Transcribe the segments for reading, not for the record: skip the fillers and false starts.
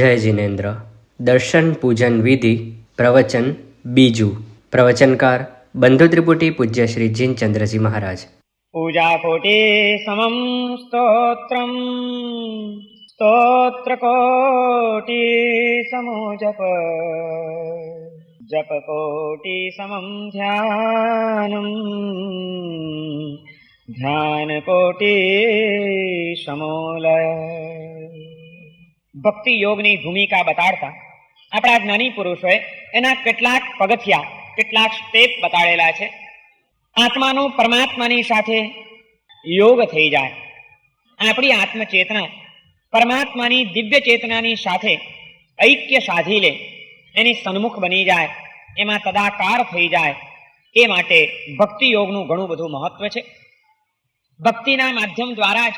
જય જિનેન્દ્ર. દર્શન પૂજન વિધિ પ્રવચન બીજું. પ્રવચનકાર બંધુ ત્રિપુટી પૂજ્ય શ્રી જીનચંદ્રજી મહારાજ. પૂજા કોટી સમમ સ્તોત્રમ સ્તોત્ર કોટી સમો જપ જપ કોટી સમમ ધ્યાનમ ધ્યાન કોટી સમો લય. ભક્તિ યોગની ભૂમિકા બતાડતા આપણા જ્ઞાની પુરુષોએ એના કેટલાક પગથિયા, કેટલાક સ્ટેપ બતાડેલા છે. આત્માનો પરમાત્માની સાથે યોગ થઈ જાય, આપણી આત્મચેતના પરમાત્માની દિવ્ય ચેતનાની સાથે ઐક્ય સાધી લે, એની સન્મુખ બની જાય, એમાં તદાકાર થઈ જાય. એ માટે ભક્તિ યોગનું ઘણું બધું મહત્વ છે. ભક્તિના માધ્યમ દ્વારા જ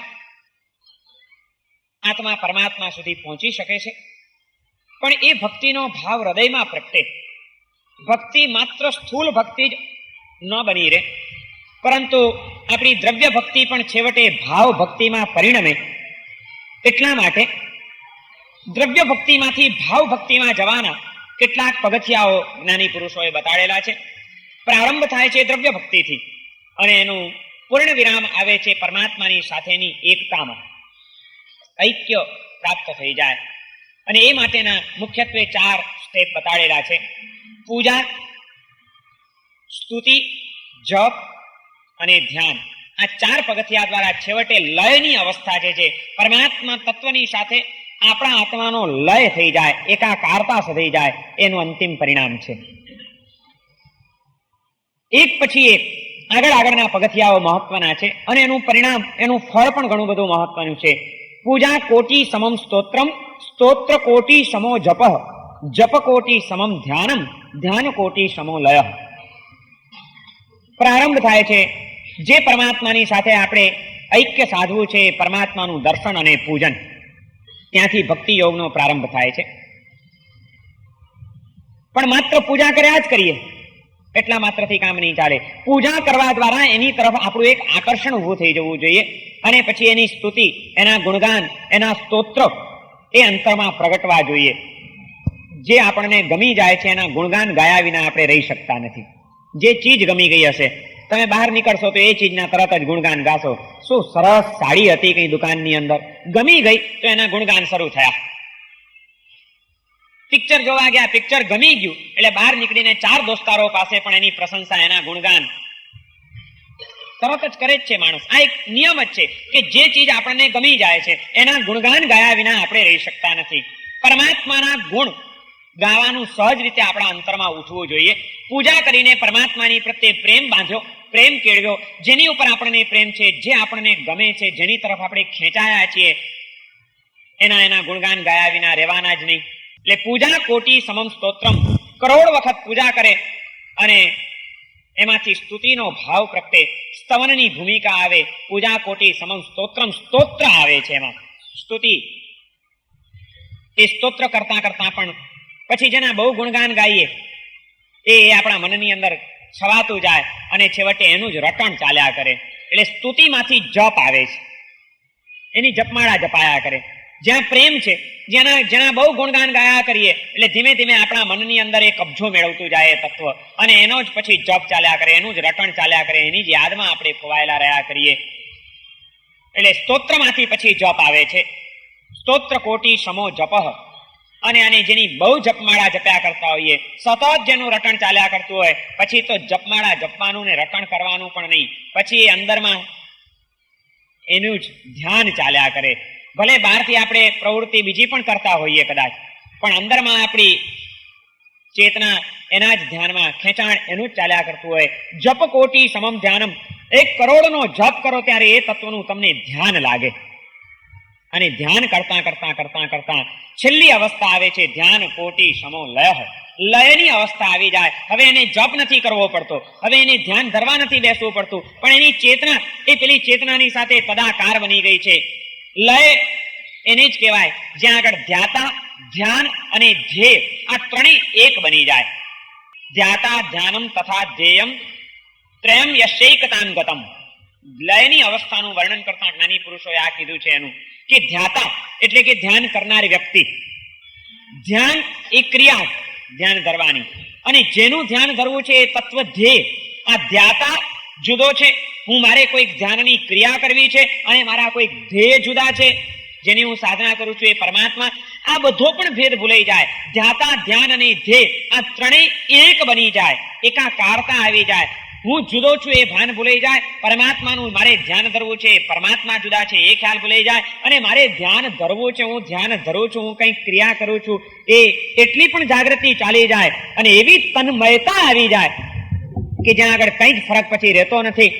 આત્મા પરમાત્મા સુધી પહોંચી શકે છે. પણ એ ભક્તિનો ભાવ હૃદયમાં પ્રગટે. ભક્તિ માત્ર સ્થૂલ ભક્તિ જ ન બની રહે, પરંતુ આપણી દ્રવ્ય ભક્તિ પણ છેવટે ભાવ ભક્તિમાં પરિણમે. એટલા માટે દ્રવ્ય ભક્તિમાંથી ભાવ ભક્તિમાં જવાના કેટલાક પગથિયાઓ જ્ઞાની પુરુષોએ બતાડેલા છે. પ્રારંભ થાય છે દ્રવ્ય ભક્તિથી અને એનું પૂર્ણ વિરામ આવે છે પરમાત્માની સાથેની એકતામાં. ઐક્ય પ્રાપ્ત થઈ જાય. અને એ માટેના મુખ્યત્વે 4 સ્ટેપ બતાડેલા છે: પૂજા, સ્તુતિ, જપ અને ધ્યાન. આ 4 પગથિયા દ્વારા છેવટે લયની અવસ્થા જે છે, પરમાત્મા તત્વની સાથે આપણા આત્માનો લય થઈ જાય, એકાકારતા થઈ જાય, એનું અંતિમ પરિણામ છે. એક પછી એક આગળના પગથિયાઓ મહત્વના છે અને એનું પરિણામ, એનું ફળ પણ ઘણું બધું મહત્વનું છે. પૂજા કોટી સમમ સ્તોત્રમ સ્તોત્ર કોટી સમો જપ જપ કોટી સમમ ધ્યાનમ ધ્યાન કોટી સમો લય. પ્રારંભ થાય છે જે પરમાત્માની સાથે આપણે ઐક્ય સાધવું છે, પરમાત્માનું દર્શન અને પૂજન. ત્યાંથી ભક્તિ યોગનો પ્રારંભ થાય છે. પણ માત્ર પૂજા કર્યા જ કરીએ એટલા માત્રથી કામ નહીં ચાલે. પૂજા કરવા દ્વારા એની તરફ આપણું એક આકર્ષણ ઊભું થઈ જવું જોઈએ અને પછી એની સ્તુતિ, એના ગુણગાન, એના સ્તોત્ર એ અંતરમાં પ્રગટવા જોઈએ. જે આપણને ગમી જાય છે એના ગુણગાન ગાયા વિના આપણે રહી શકતા નથી. જે ચીજ ગમી ગઈ હશે, તમે બહાર નીકળશો તો એ ચીજના તરત જ ગુણગાન ગાશો. શું સરસ સાડી હતી કઈ દુકાનની અંદર, ગમી ગઈ તો એના ગુણગાન શરૂ થયા. પિક્ચર જોવા ગયા, પિક્ચર ગમી ગયું એટલે બહાર નીકળીને 4 દોસ્તારો પાસે પણ એની પ્રશંસા, એના ગુણગાન તરત જ કરે જ છે માણસ. આ એક નિયમ જ છે કે જે ચીજ આપણને ગમી જાય છે એના ગુણગાન ગાયા વિના આપણે રહી શકતા નથી. પરમાત્માના ગુણ ગાવાનું સહજ રીતે આપણા અંતરમાં ઉઠવું જોઈએ. પૂજા કરીને પરમાત્માની પ્રત્યે પ્રેમ બાંધ્યો, પ્રેમ કેળવ્યો. જેની ઉપર આપણને પ્રેમ છે, જે આપણને ગમે છે, જેની તરફ આપણે ખેંચાયા છીએ, એના ગુણગાન ગાયા વિના રહેવાના જ નહીં. એટલે પૂજા કોટી સમમ સ્તોત્રમ, કરોડ વખત પૂજા કરે અને એમાંથી સ્તુતિનો ભાવ પ્રગટે, સ્તવનની ભૂમિકા આવે. પૂજા કોટી સમમ સ્તોત્રમ, સ્તોત્ર આવે છે એમાં સ્તુતિ. એ સ્તોત્ર કરતા કરતા પણ પછી જેના બહુ ગુણગાન ગાઈએ એ આપણા મનની અંદર છવાતું જાય અને છેવટે એનું જ રટણ ચાલ્યા કરે. એટલે સ્તુતિમાંથી જપ આવે છે, એની જપમાળા જપાયા કરે. જ્યાં પ્રેમ છે, જેના બહુ ગુણગાન ગાયા કરીએ એટલે ધીમે ધીમે આપણા મનની અંદર એ કબજો મેળવતું જાય એ તત્વ અને એનો જ પછી જપ ચાલ્યા કરે, એનું જ રટણ ચાલ્યા કરે, એની જ યાદમાં આપણે ખોવાયેલા રહ્યા કરીએ. એટલે સ્તોત્રમાંથી પછી જપ આવે છે. સ્તોત્ર કોટી સમો જપ. અને જેની બહુ જપમાળા જપ્યા કરતા હોઈએ, સતત જેનું રટણ ચાલ્યા કરતું હોય, પછી તો જપમાળા જપવાનું ને રટણ કરવાનું પણ નહીં, પછી એ અંદરમાં એનું જ ધ્યાન ચાલ્યા કરે. ભલે બહારથી આપણે પ્રવૃત્તિ બીજી પણ કરતા હોઈએ કદાચ, પણ અંદરમાં આપણી ચેતના એના જ ધ્યાનમાં, ખેંચાણ એનું જ ચાલ્યા કરતું હોય. જપ કોટી સમમ ધ્યાનમ, 1 કરોડનો જપ કરો ત્યારે એ તત્વનું તમને ધ્યાન લાગે. અને ધ્યાન કરતા કરતા કરતા કરતા છેલ્લી અવસ્થા આવે છે ધ્યાન કોટી સમો લય. લયની અવસ્થા આવી જાય. હવે એને જપ નથી કરવો પડતો, હવે એને ધ્યાન ધરવા નથી બેસવું પડતું, પણ એની ચેતના એ પેલી ચેતનાની સાથે તદાકાર બની ગઈ છે. લય એને જ કહેવાય જ્યાં આગળ ધ્યાતા, ધ્યાન અને ધ્યેય આ ત્રણેય એક બની જાય. ધ્યાતા ધ્યાનમ તથા ધ્યેયમ ત્રયમ યશૈકતાન ગતમ. લયની અવસ્થાનું વર્ણન કરતા જ્ઞાની પુરુષોએ આ કીધું છે એનું કે ધ્યાતા એટલે કે ધ્યાન કરનાર વ્યક્તિ, ધ્યાન એ ક્રિયા ધ્યાન ધરવાની, અને જેનું ધ્યાન ધરવું છે એ તત્વ ધ્યેય. આ ધ્યાતા જુદો છે, હું મારે કોઈક ધ્યાનની ક્રિયા કરવી છે, અને મારા કોઈક ધ્યેય જુદા છે જેની હું સાધના કરું છું એ પરમાત્મા. આ બધો પણ ભેદ ભૂલાઈ જાય. ધ્યાતા, ધ્યાન અને ધ્યેય આ ત્રણેય એક બની જાય, એકાકારતા આવી જાય. હું જુદો છું એ ભાન ભૂલાઈ જાય, પરમાત્માનું મારે ધ્યાન ધરવું છે, પરમાત્મા જુદા છે એ ખ્યાલ ભૂલાઈ જાય, અને મારે ધ્યાન ધરવું છે, હું ધ્યાન ધરું છું, હું કંઈક ક્રિયા કરું છું એ એટલી પણ જાગૃતિ ચાલી જાય, અને એવી તન્મયતા આવી જાય કે જ્યાં આગળ કંઈ જ ફરક પછી રહેતો નથી.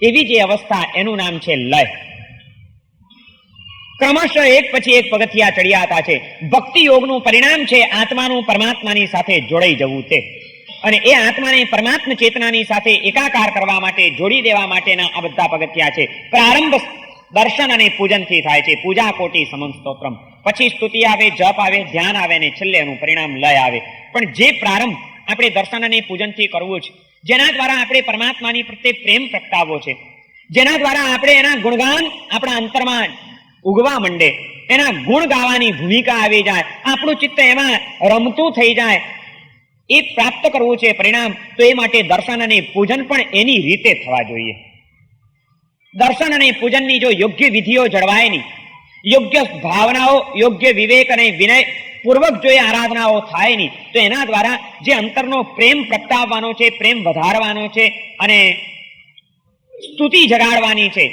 એવી જે અવસ્થા, એનું નામ છે લય. ક્રમશઃ એક પછી એક પગથિયા ચડિયાતા છે. ભક્તિ યોગનું પરિણામ છે આત્માનું પરમાત્માની સાથે જોડાઈ જવું તે, અને એ આત્માને પરમાત્મા ચેતનાની સાથે એકાકાર કરવા માટે, જોડી દેવા માટેના આ બધા પગથિયા છે. પ્રારંભ દર્શન અને પૂજનથી થાય છે. પૂજા કોટી સમમ સ્તોત્રમ, પછી સ્તુતિ આવે, જપ આવે, ધ્યાન આવે, ને છેલ્લે એનું પરિણામ લય આવે. પણ જે પ્રારંભ આપણે દર્શન અને પૂજનથી કરવું છે, જેના દ્વારા આપણે પરમાત્માની પ્રત્યે પ્રેમ પ્રગટાવવો છે, જેના દ્વારા આપણે એના ગુણગાન આપણા અંતરમાં ઉગવા માંડે, એના ગુણ ગાવાની ભૂમિકા આવી જાય, આપણું ચિત્ત એમાં રમતું થઈ જાય, એ પ્રાપ્ત કરવું છે પરિણામ. તો એ માટે દર્શન અને પૂજન પણ એની રીતે થવા જોઈએ. દર્શન અને પૂજનની જો યોગ્ય વિધિઓ જળવાય નહીં, યોગ્ય ભાવનાઓ, યોગ્ય વિવેક અને વિનય પૂર્વક જો એ આરાધનાઓ થાય નહીં, તો એના દ્વારા જે અંતરનો પ્રેમ પ્રગટાવવાનો છે, પ્રેમ વધારવાનો છે, અને સ્તુતિ જગાડવાની છે,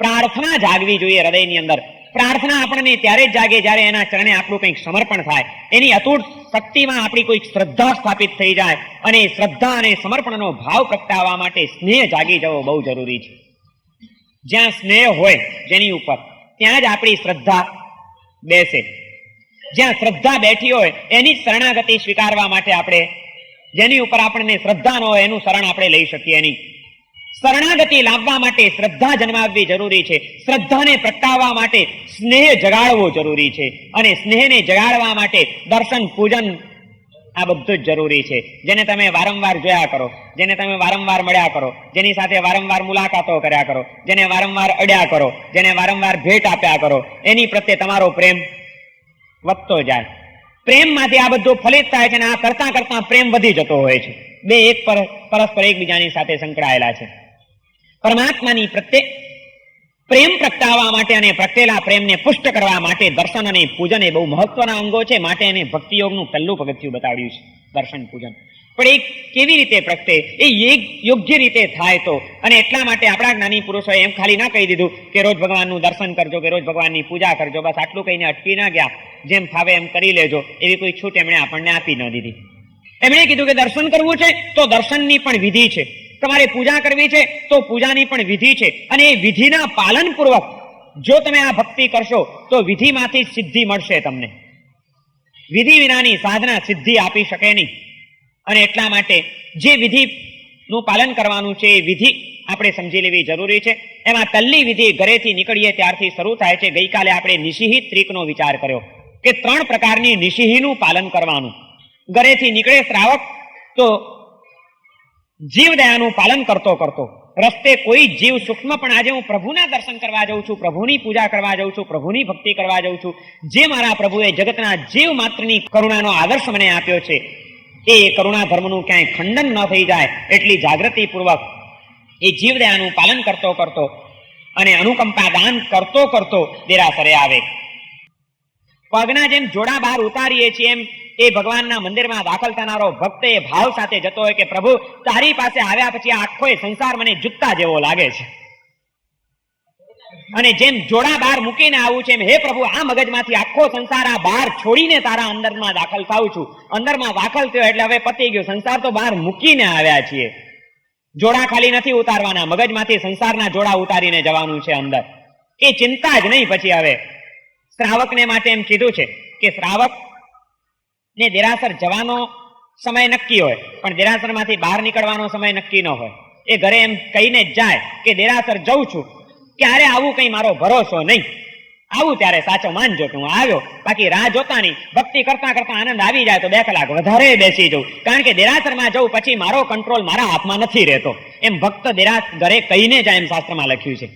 પ્રાર્થના જાગવી જોઈએ હૃદયની અંદર. પ્રાર્થના આપણને ત્યારે જ જાગે જ્યારે એના ચરણે આપણું કંઈક સમર્પણ થાય, એની અતૂટ શક્તિમાં આપણી કોઈક શ્રદ્ધા સ્થાપિત થઈ જાય, અને શ્રદ્ધા અને સમર્પણનો ભાવ પ્રગટાવવા માટે સ્નેહ જાગી જવો બહુ જરૂરી છે. જ્યાં સ્નેહ હોય જેની ઉપર, ત્યાં જ આપણી શ્રદ્ધા બેસે. જ્યાં શ્રદ્ધા બેઠી હોય એની શરણાગતિ સ્વીકારવા માટે આપણે, જેની ઉપર આપણને શ્રદ્ધા ન હોય એનું શરણ આપણે લઈ શકીએ નહીં. શરણાગતિ લાવવા માટે શ્રદ્ધા જન્માવવી જરૂરી છે. શ્રદ્ધાને પ્રગટાવવા માટે સ્નેહ જગાડવો જરૂરી છે, અને સ્નેહને જગાડવા માટે દર્શન, પૂજન આ બધું જ જરૂરી છે. જેને તમે વારંવાર જોયા કરો, જેને તમે વારંવાર મળ્યા કરો, જેની સાથે વારંવાર મુલાકાતો કર્યા કરો, જેને વારંવાર અડ્યા કરો, જેને વારંવાર ભેટ આપ્યા કરો, એની પ્રત્યે તમારો પ્રેમ વધતો જાય. પ્રેમમાંથી આ બધું ફલિત થાય છે, અને આ કરતા કરતા પ્રેમ વધી જતો હોય છે. બે એક પરસ્પર એકબીજાની સાથે સંકળાયેલા છે. પરમાત્માની પ્રત્યે પ્રેમ પ્રગટાવવા માટે અને પ્રગટેલા પ્રેમને પુષ્ટ કરવા માટે દર્શન અને પૂજન એ બહુ મહત્વના અંગો છે. માટે એને ભક્તિ યોગનું પહેલું પગથિયું બતાવ્યું છે, દર્શન પૂજન. પણ એ કેવી રીતે પ્રગટે, એ યોગ્ય રીતે થાય તો. અને એટલા માટે આપણા જ્ઞાની પુરુષોએ એમ ખાલી ના કહી દીધું કે રોજ ભગવાનનું દર્શન કરજો, કે રોજ ભગવાનની પૂજા કરજો, બસ આટલું કહીને અટકી ના ગયા, જેમ ફાવે એમ કરી લેજો, એવી કોઈ છૂટ એમણે આપણને આપી ન દીધી. એમણે કીધું કે દર્શન કરવું છે તો દર્શનની પણ વિધિ છે, તમારે પૂજા કરવી છે તો પૂજાની પણ વિધિ છે, અને એ વિધિના પાલન પૂર્વક જો તમે આ ભક્તિ કરશો તો વિધિમાંથી સિદ્ધિ મળશે તમને. વિધિ વિનાની સાધના સિદ્ધિ આપી શકે નહીં. અને એટલા માટે જે વિધિનું પાલન કરવાનું છે એ વિધિ આપણે સમજી લેવી જરૂરી છે. એમાં પહેલી વિધિ ઘરેથી નીકળીએ ત્યારથી શરૂ થાય છે. ગઈકાલે આપણે નિષિહિ ત્રિકનો વિચાર કર્યો કે 3 પ્રકારની નિષિહિનું પાલન કરવાનું. ઘરેથી નીકળે શ્રાવક તો જીવદયાનું પાલન કરતો કરતો રસ્તે કોઈ જીવ સૂક્ષ્મ પણ, આજે હું પ્રભુના દર્શન કરવા જાઉં છું, પ્રભુની પૂજા કરવા જાઉં છું, પ્રભુની ભક્તિ કરવા જાઉં છું, જે મારા પ્રભુએ જગતના જીવ માત્રની કરુણાનો આદર્શ મને આપ્યો છે, એ કરુણા ધર્મનું ક્યાંય ખંડન ન થઈ જાય એટલી જાગૃતિ પૂર્વક એ જીવદયાનું પાલન કરતો કરતો અને અનુકંપા દાન કરતો કરતો દેરાસરે આવે. પગના જેમ જોડા બહાર ઉતારીએ છીએ એમ એ ભગવાનના મંદિરમાં દાખલ થનારો ભક્ત એ ભાવ સાથે જતો હોય કે પ્રભુ તારી પાસે આવ્યા પછી આખો સંસાર મને જુત્તા જેવો લાગે છે, અને જેમ જોડા બહાર મૂકીને આવું છે એમ હે પ્રભુ આ મગજમાંથી આખો સંસાર આ બહાર છોડીને તારા અંદરમાં દાખલ થાઉં છું. અંદરમાં દાખલ થયો એટલે હવે પતી ગયું, સંસાર તો બહાર મૂકીને આવ્યા છીએ. જોડા ખાલી નથી ઉતારવાના, મગજમાંથી સંસારના જોડા ઉતારીને જવાનું છે અંદર. એ ચિંતા જ નહીં પછી. હવે શ્રાવકને માટે એમ કીધું છે કે શ્રાવક ને દેરાસર જવાનો સમય નક્કી હોય, પણ દેરાસરમાંથી બહાર નીકળવાનો સમય નક્કી ન હોય. એ ઘરે એમ કહીને જ જાય કે દેરાસર જઉં છું, ક્યારે આવું કઈ મારો ભરોસો નહીં, આવું ત્યારે સાચો માનજો કે હું આવ્યો, બાકી રાહ જોતા નહીં. ભક્તિ કરતા કરતા આનંદ આવી જાય તો 2 કલાક વધારે બેસી જવું, કારણ કે દેરાસરમાં જવું પછી મારો કંટ્રોલ મારા હાથમાં નથી રહેતો. એમ ભક્ત ઘરે કહીને જાય એમ શાસ્ત્રમાં લખ્યું છે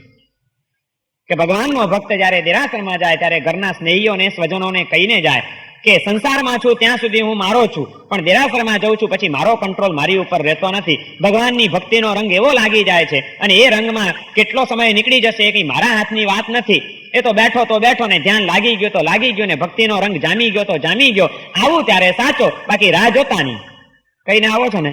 કે ભગવાનનો ભક્ત જયારે દેરાસરમાં જાય ત્યારે ઘરના સ્નેહીઓને સ્વજનોને કહીને જાય કે સંસારમાં છું ત્યાં સુધી હું મારો છું, પણ દેરાસરમાં જઉં છું પછી મારો કંટ્રોલ મારી ઉપર રહેતો નથી. ભગવાનની ભક્તિનો રંગ એવો લાગી જાય છે અને એ રંગમાં કેટલો સમય નીકળી જશે એ કઈ મારા હાથની વાત નથી. એ તો બેઠો ને ધ્યાન લાગી ગયો તો લાગી ગયો ને ભક્તિનો રંગ જામી ગયો તો જામી ગયો. આવું ત્યારે સાચો, બાકી રાહ જોતા નહીં. કહીને આવો છો ને,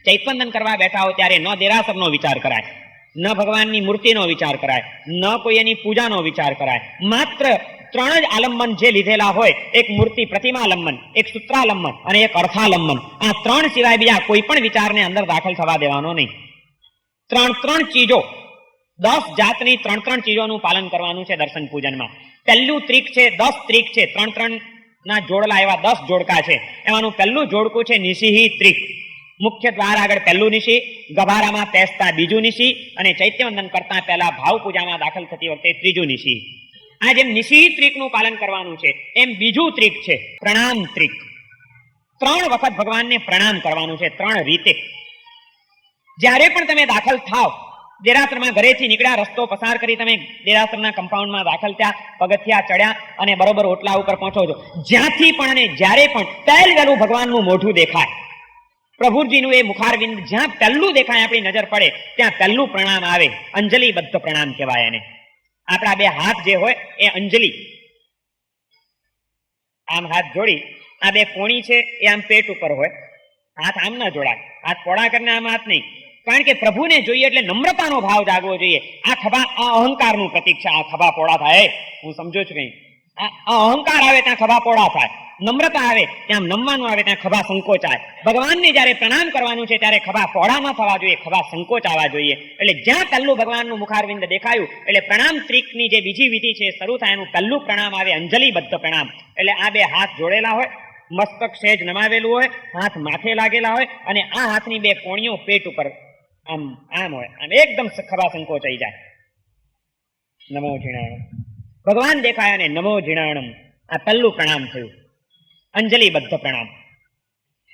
ચૈતવંદન કરવા બેઠા હો ત્યારે ન દેરાસરનો વિચાર કરાય, ન ભગવાનની મૂર્તિનો વિચાર કરાય, ન કોઈ એની પૂજાનો વિચાર કરાય. માત્ર 3 જ આલંબન જે લીધેલા હોય, એક મૂર્તિ પ્રતિમાલંબન, એક સૂત્રાલંબન અને એક અર્થાલંબન, આ 3 સિવાય બીજા કોઈ પણ વિચારને અંદર દાખલ થવા દેવાનો નહીં. 3 ચીજો, 10 જાતની 3 ચીજોનું પાલન કરવાનું છે દર્શન પૂજનમાં. પહેલું ત્રિક છે, 10 ત્રિક છે, 3 ના જોડલા એવા 10 જોડકા છે. એમાંનું પહેલું જોડકું છે નિશિહી ત્રિક. મુખ્ય દ્વાર આગળ પહેલું નિશી, ગભારામાં પેસતા બીજું નિશી અને ચૈત્યવંદન કરતા પહેલા ભાવ પૂજામાં દાખલ થતી વખતે ત્રીજું નિશી. આ જેમ નિશી ત્રિકનું પાલન કરવાનું છે એમ બીજું ત્રિક છે પ્રણામ ત્રિક. 3 વખત ભગવાનને પ્રણામ કરવાનું છે, 3 રીતે. જ્યારે પણ તમે દાખલ થાવ, દેરાસરમાં ઘરેથી નીકળ્યા, રસ્તો પસાર કરી તમે દેરાસરના કમ્પાઉન્ડમાં દાખલ થયા, પગથિયા ચડ્યા અને બરોબર ઓટલા ઉપર પહોંચો છો, જ્યાંથી પણ અને જ્યારે પણ પહેલું ભગવાનનું મોઢું દેખાય, પ્રભુજીનું એ મુખારવિંદ જ્યાં પહેલું દેખાય, આપણી નજર પડે ત્યાં પહેલું પ્રણામ આવે. અંજલિબદ્ધ પ્રણામ કહેવાય એને. આપણા 2 હાથ જે હોય એ અંજલિ, આમ હાથ જોડી, આ 2 કોણી છે એ આમ પેટ ઉપર હોય, હાથ આમ ના જોડાય, હાથ પોળા કરીને આમ હાથ નહીં. કારણ કે પ્રભુને જોઈએ એટલે નમ્રતાનો ભાવ જાગવો જોઈએ. આ ખભા આ અહંકારનું પ્રતીક છે. આ ખભા પોળા થાય, હું સમજો છું કઈ. આ અહંકાર આવે ત્યાં ખભા પોળા થાય, નમ્રતા આવે ત્યાં નમવાનું આવે ત્યાં ખભા સંકોચાય. ભગવાનને જયારે પ્રણામ કરવાનું છે ત્યારે ખભા પોળા ન થવા જોઈએ, ખભા સંકોચાવા જોઈએ. એટલે જ્યાં પહેલું ભગવાનનું મુખારવિંદ દેખાયું એટલે પ્રણામ ત્રિકની જે બીજી વિધિ છે શરૂ થાય, એનું પહેલું પ્રણામ આવે અંજલિબદ્ધ પ્રણામ. એટલે આ 2 હાથ જોડેલા હોય, મસ્તક સહેજ નમાવેલું હોય, હાથ માથે લાગેલા હોય અને આ હાથની 2 કોણીઓ પેટ ઉપર આમ હોય, આમ એકદમ ખભા સંકોચાઈ જાય. નમો જીણાણમ, ભગવાન દેખાય અને નમો જીણાણમ, આ પહેલું પ્રણામ થયું, અંજલિબદ્ધ પ્રણામ.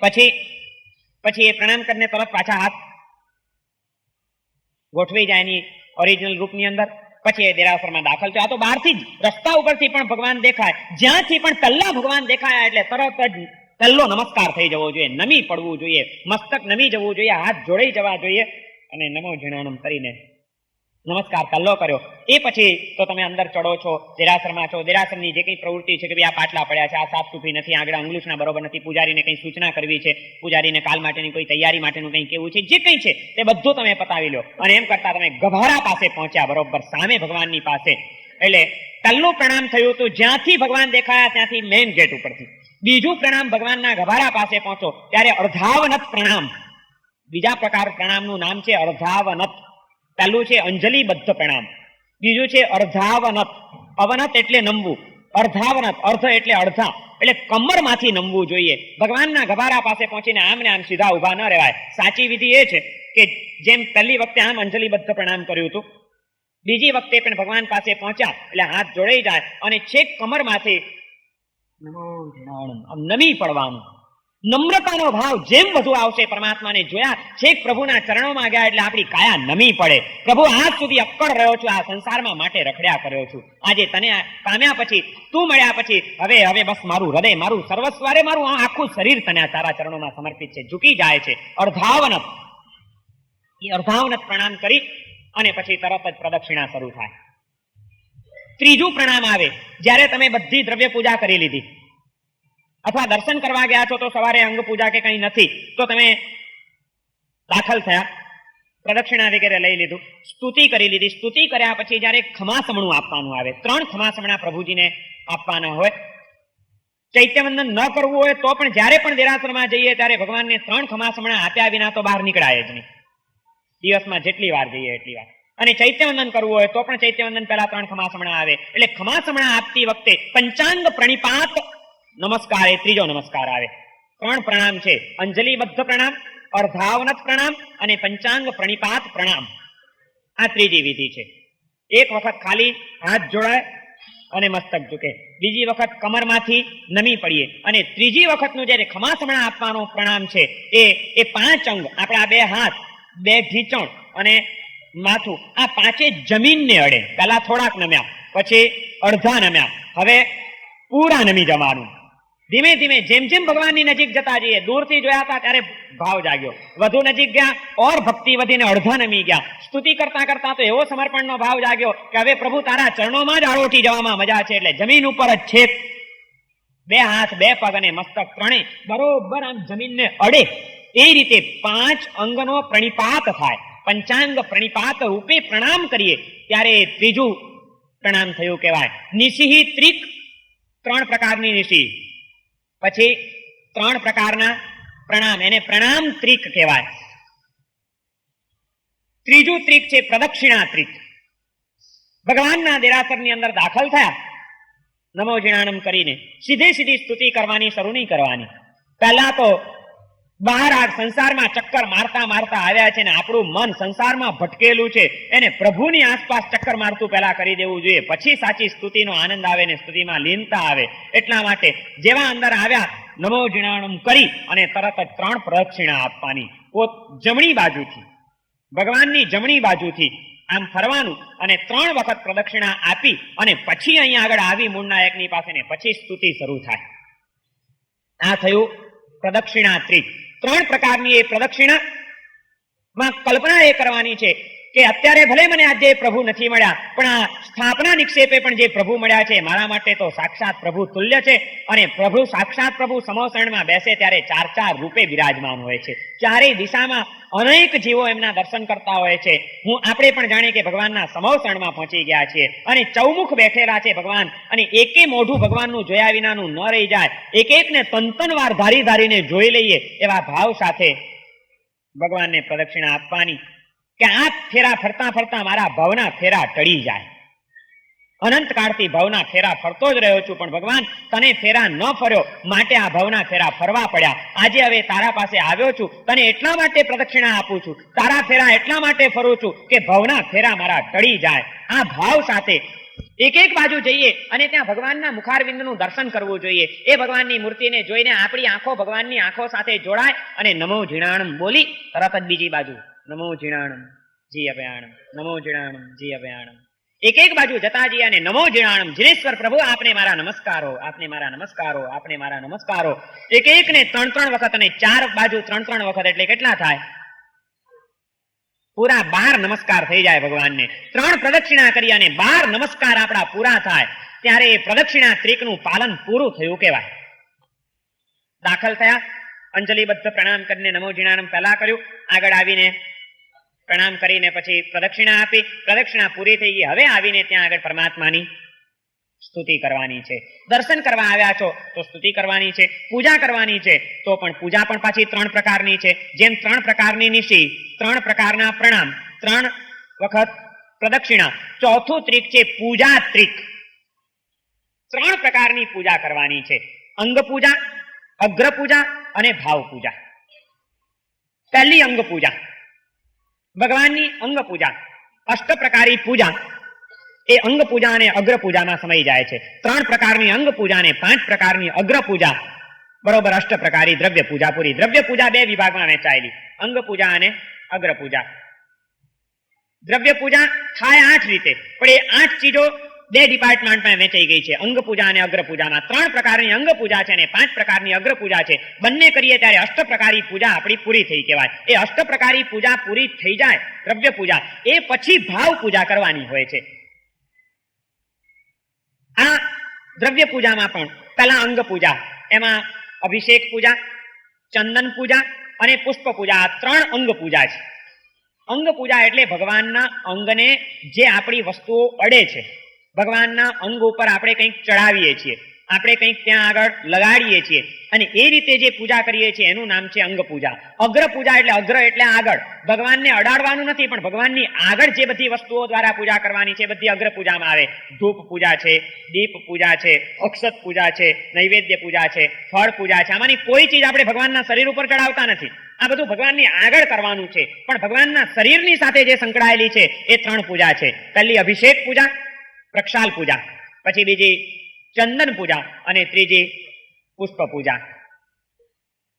પછી એ પ્રણામ કરીને તરત પાછા હાથ ગોઠવી જાય એની ઓરિજિનલ રૂપની અંદર. પછી એ દેરાસરમાં દાખલ થયો. આ તો બહારથી જ, રસ્તા ઉપરથી પણ ભગવાન દેખાય, જ્યાંથી પણ પહેલા ભગવાન દેખાય એટલે તરત જ પહેલો નમસ્કાર થઈ જવો જોઈએ, નમી પડવું જોઈએ, મસ્તક નમી જવું જોઈએ, હાથ જોડાઈ જવા જોઈએ અને નમો જીણાણમ કરીને નમસ્કાર પહેલો કર્યો. એ પછી તો તમે અંદર ચડો છો, દેરાસરમાં છો. દેરાસરની જે કંઈ પ્રવૃત્તિ છે કે ભાઈ આ પાટલા પડ્યા છે, આ સાફ સુફી નથી, આગળ અંગલુષના બરોબર નથી, પૂજારીને કંઈ સૂચના કરવી છે, પૂજારીને કાલ માટેની કોઈ તૈયારી માટેનું કંઈ કેવું છે, જે કંઈ છે તે બધું તમે પતાવી લો. અને એમ કરતા તમે ગભારા પાસે પહોંચ્યા, બરોબર સામે ભગવાનની પાસે. એટલે પહેલું પ્રણામ થયું હતું જ્યાંથી ભગવાન દેખાયા ત્યાંથી મેઇન ગેટ ઉપરથી. બીજું પ્રણામ ભગવાનના ગભારા પાસે પહોંચો ત્યારે અર્ધાવનત પ્રણામ. બીજા પ્રકાર પ્રણામનું નામ છે અર્ધાવનત. પહેલું છે અંજલિબદ્ધ પ્રણામ, બીજું છે અર્ધાવનત. અવનત એટલે નમવું, અર્ધાવનત અર્ધ એટલે અડધા, એટલે કમરમાંથી નમવું જોઈએ. ભગવાનના ગભારા પાસે પહોંચીને આમ ને આમ સીધા ઉભા ન રહેવાય. સાચી વિધિ એ છે કે જેમ પહેલી વખતે આમ અંજલિબદ્ધ પ્રણામ કર્યું હતું, બીજી વખતે પણ ભગવાન પાસે પહોંચ્યા એટલે હાથ જોડાઈ જાય અને છેક કમરમાંથી નમી પડવાનું. નમ્રતાનો ભાવ જેમ વધુ આવશે, પરમાત્માને જોયા, છેક પ્રભુના ચરણોમાં ગયા એટલે આપણી કાયા નમી પડે. પ્રભુ આજ સુધી અક્કડ રહ્યો છું, આ સંસારમાં માટે રખડ્યા કર્યો છું, આજે તને પામ્યા પછી, તું મળ્યા પછી હવે બસ મારું હૃદય, મારું સર્વસ્વ, મારું આખું શરીર તને તારા ચરણોમાં સમર્પિત છે, ઝૂકી જાય છે. અર્ધાવનત, એ અર્ધાવનત પ્રણામ કરી અને પછી તરત જ પ્રદક્ષિણા શરૂ થાય. ત્રીજું પ્રણામ આવે જ્યારે તમે બધી દ્રવ્ય પૂજા કરી લીધી, અથવા દર્શન કરવા ગયા છો તો સવારે અંગ પૂજા કે કંઈ નથી તો તમે દાખલ થયા, પ્રદક્ષિણા વગેરે લઈ લીધું, સ્તુતિ કરી લીધી. સ્તુતિ કર્યા પછી જ્યારે ખમાસમણું આપવાનું આવે, 3 ખમાસમણા પ્રભુજીને આપવાના હોય. ચૈત્યવંદન ન કરવું હોય તો પણ જ્યારે પણ દેરાસરમાં જઈએ ત્યારે ભગવાનને 3 ખમાસમણા આપ્યા વિના તો બહાર નીકળાય જ નહીં. દિવસમાં જેટલી વાર જઈએ એટલી વાર. અને ચૈત્યવંદન કરવું હોય તો પણ ચૈત્યવંદન પહેલા 3 ખમાસમણા આવે. એટલે ખમાસમણા આપતી વખતે પંચાંગ પ્રણિપાત નમસ્કાર, એ ત્રીજો નમસ્કાર આવે. 3 પ્રણામ છે, અંજલિબદ્ધ પ્રણામ, અર્ધાવનત પ્રણામ અને પંચાંગ પ્રણિપાત પ્રણામ. આ ત્રીજી વિધિ છે. એક વખત ખાલી હાથ જોડાય અને મસ્તક ઝૂકે, બીજી વખત કમરમાંથી નમી પડીએ અને ત્રીજી વખતનું જ્યારે ખમાસમણા આપવાનું પ્રણામ છે એ 5 અંગ, આપણા 2 હાથ, 2 ઢીંચણ અને માથું, આ 5 જમીનને અડે. પહેલા થોડાક નમ્યા, પછી અડધા નમ્યા, હવે પૂરા નમી જવાનું. ધીમે ધીમે જેમ જેમ ભગવાનની નજીક જતા જઈએ, દૂરથી જોયા હતા ત્યારે ભાવ જાગ્યો, વધુ નજીક ગયા ઓર ભક્તિ વધીને અડધા નમી ગયા. સ્તુતિ કરતા કરતા તો એવો સમર્પણનો ભાવ જાગ્યો કે હવે પ્રભુ તારા ચરણોમાં જ આળોટી જવામાં મજા છે. એટલે જમીન ઉપર જ છેક બે હાથ બે પગ અને મસ્તક ત્રણે બરોબર આમ જમીનને અડે એ રીતે 5 અંગનો પ્રણિપાત થાય. પંચાંગ પ્રણિપાત રૂપે પ્રણામ કરીએ ત્યારે ત્રીજું પ્રણામ થયું કહેવાય. નિશિહી ત્રિક, 3 પ્રકારની નિશી, પછી 3 પ્રકારના પ્રણામ, એને પ્રણામ ત્રિક કહેવાય. ત્રીજું ત્રિક છે પ્રદક્ષિણા ત્રિક. ભગવાનના દેરાસરની અંદર દાખલ થયા, નમો જીણાણમ કરીને સીધી સ્તુતિ કરવાની શરૂ નહીં કરવાની. પહેલા તો બહાર આ સંસારમાં ચક્કર મારતા મારતા આવ્યા છે ને આપણું મન સંસારમાં ભટકેલું છે, એને પ્રભુની આસપાસ ચક્કર મારતું પહેલા કરી દેવું જોઈએ, પછી સાચી સ્તુતિનો આનંદ આવે ને સ્તુતિમાં લીનતા આવે. એટલા માટે જેવા અંદર આવ્યા નમો જીણાણમ કરી અને તરત જ 3 પ્રદક્ષિણા આપવાની. જમણી બાજુથી, ભગવાનની જમણી બાજુથી આમ ફરવાનું અને 3 વખત પ્રદક્ષિણા આપી અને પછી અહીંયા આગળ આવી મૂળના એકની પાસે ને પછી સ્તુતિ શરૂ થાય. આ થયું પ્રદક્ષિણા ત્રિક. 3 પ્રકારની એ પ્રદક્ષિણા માં કલ્પના એ કરવાની છે કે અત્યારે ભલે મને આજે પ્રભુ નથી મળ્યા, પણ આ સ્થાપના નિક્ષેપે પણ જે પ્રભુ મળ્યા છે મારા માટે તો સાક્ષાત પ્રભુ તુલ્ય છે. અને પ્રભુ સાક્ષાત પ્રભુ સમોસણમાં બેસે ત્યારે 4 રૂપે બિરાજમાન હોય છે. ચારેય દિશામાં અનેક જીવો એમના દર્શન કરતા હોય છે. આપણે પણ જાણીએ કે ભગવાનના સમોસણમાં પહોંચી ગયા છીએ અને ચૌમુખ બેઠેલા છે ભગવાન, અને એકે મોઢું ભગવાનનું જોયા વિનાનું ન રહી જાય, એક એકને તનવાર ધારીને જોઈ લઈએ એવા ભાવ સાથે ભગવાનને પ્રદક્ષિણા આપવાની કે આ ફેરા ફરતા ફરતા મારા ભવના ફેરા ટળી જાય. અનંત કાળથી ભવના ફેરા ફરતો જ રહ્યો છું, પણ ભગવાન તને ફેરા ન ફર્યો માટે આ ભવના ફેરા ફરવા પડ્યા. આજે હવે તારા પાસે આવ્યો છું, તને એટલા માટે પ્રદક્ષિણા આપું છું, તારા ફેરા એટલા માટે ફરું છું કે ભવના ફેરા મારા ટળી જાય. આ ભાવ સાથે એક બાજુ જઈએ અને ત્યાં ભગવાનના મુખારવિંદનું દર્શન કરવું જોઈએ. એ ભગવાનની મૂર્તિને જોઈને આપણી આંખો ભગવાનની આંખો સાથે જોડાય અને નમો જીણાણમ બોલી તરત જ બીજી બાજુ નમો જીણાણમ જી અભયાણમ, નમો જીણાણમ જી અભયાણમ. એક બાજુ જતા જઈએ અને નમો જીણાણમ, જીનેશ્વર પ્રભુ આપને મારા નમસ્કારો, આપને મારા નમસ્કારો, આપને મારા નમસ્કારો. એક ને 3 વખત અને 4 બાજુ 3 વખત એટલે કેટલા થાય? પૂરા 12 નમસ્કાર થઈ જાય ભગવાનને. 3 પ્રદક્ષિણા કરી અને 12 નમસ્કાર આપણા પૂરા થાય ત્યારે એ પ્રદક્ષિણા ત્રિકનું પાલન પૂરું થયું કહેવાય. દાખલ થયા, અંજલિબદ્ધ પ્રણામ કરીને નમો જીણાણમ પહેલા કર્યું, આગળ આવીને પ્રણામ કરીને પછી પ્રદક્ષિણા આપી, પ્રદક્ષિણા પૂરી થઈ ગઈ. હવે આવીને ત્યાં આગળ પરમાત્માની સ્તુતિ કરવાની છે. દર્શન કરવા આવ્યા છો તો સ્તુતિ કરવાની છે, પૂજા કરવાની છે તો પણ પૂજા પણ પાછી 3 પ્રકારની છે. જેમ 3 પ્રકારની નિશી, 3 પ્રકારના પ્રણામ, 3 વખત પ્રદક્ષિણા, ચોથું ત્રિક છે પૂજા ત્રિક. 3 પ્રકારની પૂજા કરવાની છે: અંગ પૂજા, અગ્ર પૂજા અને ભાવ પૂજા. પહેલી અંગ પૂજા, ભગવાનની અંગ પૂજા. 8 પ્રકારી પૂજા એ અંગ પૂજા અને અગ્ર પૂજામાં સમાઈ જાય છે. 3 પ્રકારની અંગ પૂજા અને 5 પ્રકારની અગ્ર પૂજા, બરોબર 8 પ્રકારી દ્રવ્ય પૂજા પૂરી. દ્રવ્ય પૂજા 2 વિભાગમાં વહેંચાયેલી, અંગ પૂજા અને અગ્ર પૂજા. દ્રવ્ય પૂજા થાય 8 રીતે, પણ એ 8 ચીજો 2 ડિપાર્ટમેન્ટમાં વહેંચાઈ ગઈ છે, અંગ પૂજા અને અગ્ર પૂજામાં. 3 પ્રકારની અંગ પૂજા છે અને 5 પ્રકારની અગ્ર પૂજા છે. બંને કરીએ ત્યારે 8 પ્રકારી પૂજા આપણી પૂરી થઈ કહેવાય. એ 8 પ્રકારી પૂજા પૂરી થઈ જાય, દ્રવ્ય પૂજા, એ પછી ભાવ પૂજા કરવાની હોય છે. આ દ્રવ્ય પૂજામાં પણ પહેલા અંગ પૂજા, એમાં અભિષેક પૂજા, ચંદન પૂજા અને પુષ્પ પૂજા, આ 3 અંગ પૂજા છે. અંગ પૂજા એટલે ભગવાનના અંગને જે આપણી વસ્તુઓ અડે છે, ભગવાનના અંગ ઉપર આપણે કંઈક ચડાવીએ છીએ, આપણે કંઈક ત્યાં આગળ લગાડીએ છીએ અને એ રીતે જે પૂજા કરીએ છીએ એનું નામ છે અંગ પૂજા. અગ્ર પૂજા એટલે અગ્ર એટલે આગળ, ભગવાનને અડાડવાનું નથી પણ ભગવાનની આગળ જે બધી વસ્તુઓ દ્વારા પૂજા કરવાની છે બધી અગ્ર પૂજામાં આવે. ધૂપ પૂજા છે, દીપ પૂજા છે, અક્ષત પૂજા છે, નૈવેદ્ય પૂજા છે, ફળ પૂજા છે. આમાંની કોઈ ચીજ આપણે ભગવાનના શરીર ઉપર ચડાવતા નથી, આ બધું ભગવાનની આગળ કરવાનું છે. પણ ભગવાનના શરીરની સાથે જે સંકળાયેલી છે એ 3 પૂજા છે. પહેલી અભિષેક પૂજા, પ્રક્ષાલ પૂજા, પછી બીજી ચંદન પૂજા અને ત્રીજી પુષ્પ પૂજા.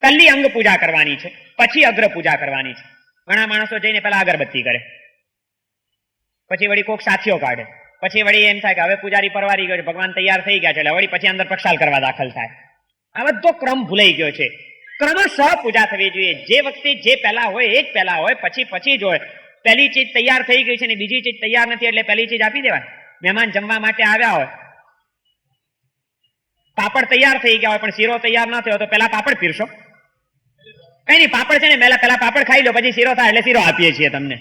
પહેલી અંગ પૂજા કરવાની છે, પછી અગ્ર પૂજા કરવાની છે. ઘણા માણસો જઈને પહેલા અગરબત્તી કરે, પછી વળી કોક સાથીઓ કાઢે, પછી વળી એમ થાય કે હવે પૂજારી પરવારી ગયો છે, ભગવાન તૈયાર થઈ ગયા છે, એટલે વળી પછી અંદર પ્રક્ષાલ કરવા દાખલ થાય. આ બધો ક્રમ ભૂલાઈ ગયો છે. ક્રમશઃ પૂજા થવી જોઈએ. જે વખતે જે પહેલા હોય એ જ પહેલા હોય, પછી જ હોય. પહેલી ચીજ તૈયાર થઈ ગઈ છે ને બીજી ચીજ તૈયાર નથી એટલે પહેલી ચીજ આપી દેવાય. મહેમાન જમવા માટે આવ્યા હોય, પાપડ તૈયાર થઈ ગયા હોય પણ શીરો તૈયાર ન થયો તો પેલા પાપડ પીરશો? કઈ નહીં, પાપડ છે ને પેલા પાપડ ખાઈ લો, પછી શીરો થાય એટલે શીરો આપીએ છીએ તમને.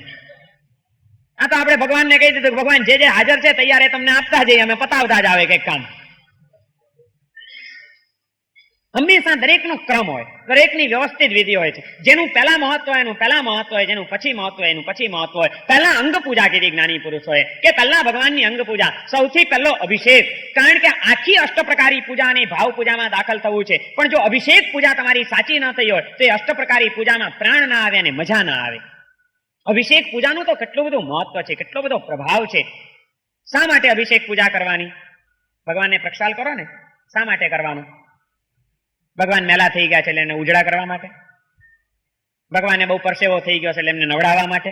આ તો આપણે ભગવાનને કહી દીધું કે ભગવાન જે હાજર છે તૈયાર એ તમને આપતા જઈએ, અમે પતાવતા જ આવે કંઈક કામ. હંમેશા દરેકનો ક્રમ હોય, દરેકની વ્યવસ્થિત વિધિ હોય છે. જેનું પહેલા મહત્વ હોય એનું પહેલા મહત્વ હોય, જેનું પછી મહત્વ હોય એનું પછી મહત્વ હોય. પહેલા અંગ પૂજા કીધી જ્ઞાની પુરુષોએ કે પહેલા ભગવાનની અંગ પૂજા, સૌથી પહેલો અભિષેક. કારણ કે આખી અષ્ટપ્રકારી પૂજા અને ભાવ પૂજામાં દાખલ થવું છે, પણ જો અભિષેક પૂજા તમારી સાચી ન થઈ હોય તો એ અષ્ટપ્રકારી પૂજામાં પ્રાણ ના આવે અને મજા ના આવે. અભિષેક પૂજાનું તો કેટલું બધું મહત્વ છે, કેટલો બધો પ્રભાવ છે. શા માટે અભિષેક પૂજા કરવાની? ભગવાનને પ્રક્ષાલ કરો ને, શા માટે કરવાનું? ભગવાન મેલા થઈ ગયા છે એટલે એમને ઉજળા કરવા માટે? ભગવાનને બહુ પરસેવો થઈ ગયો છે એટલે એમને નવડાવવા માટે?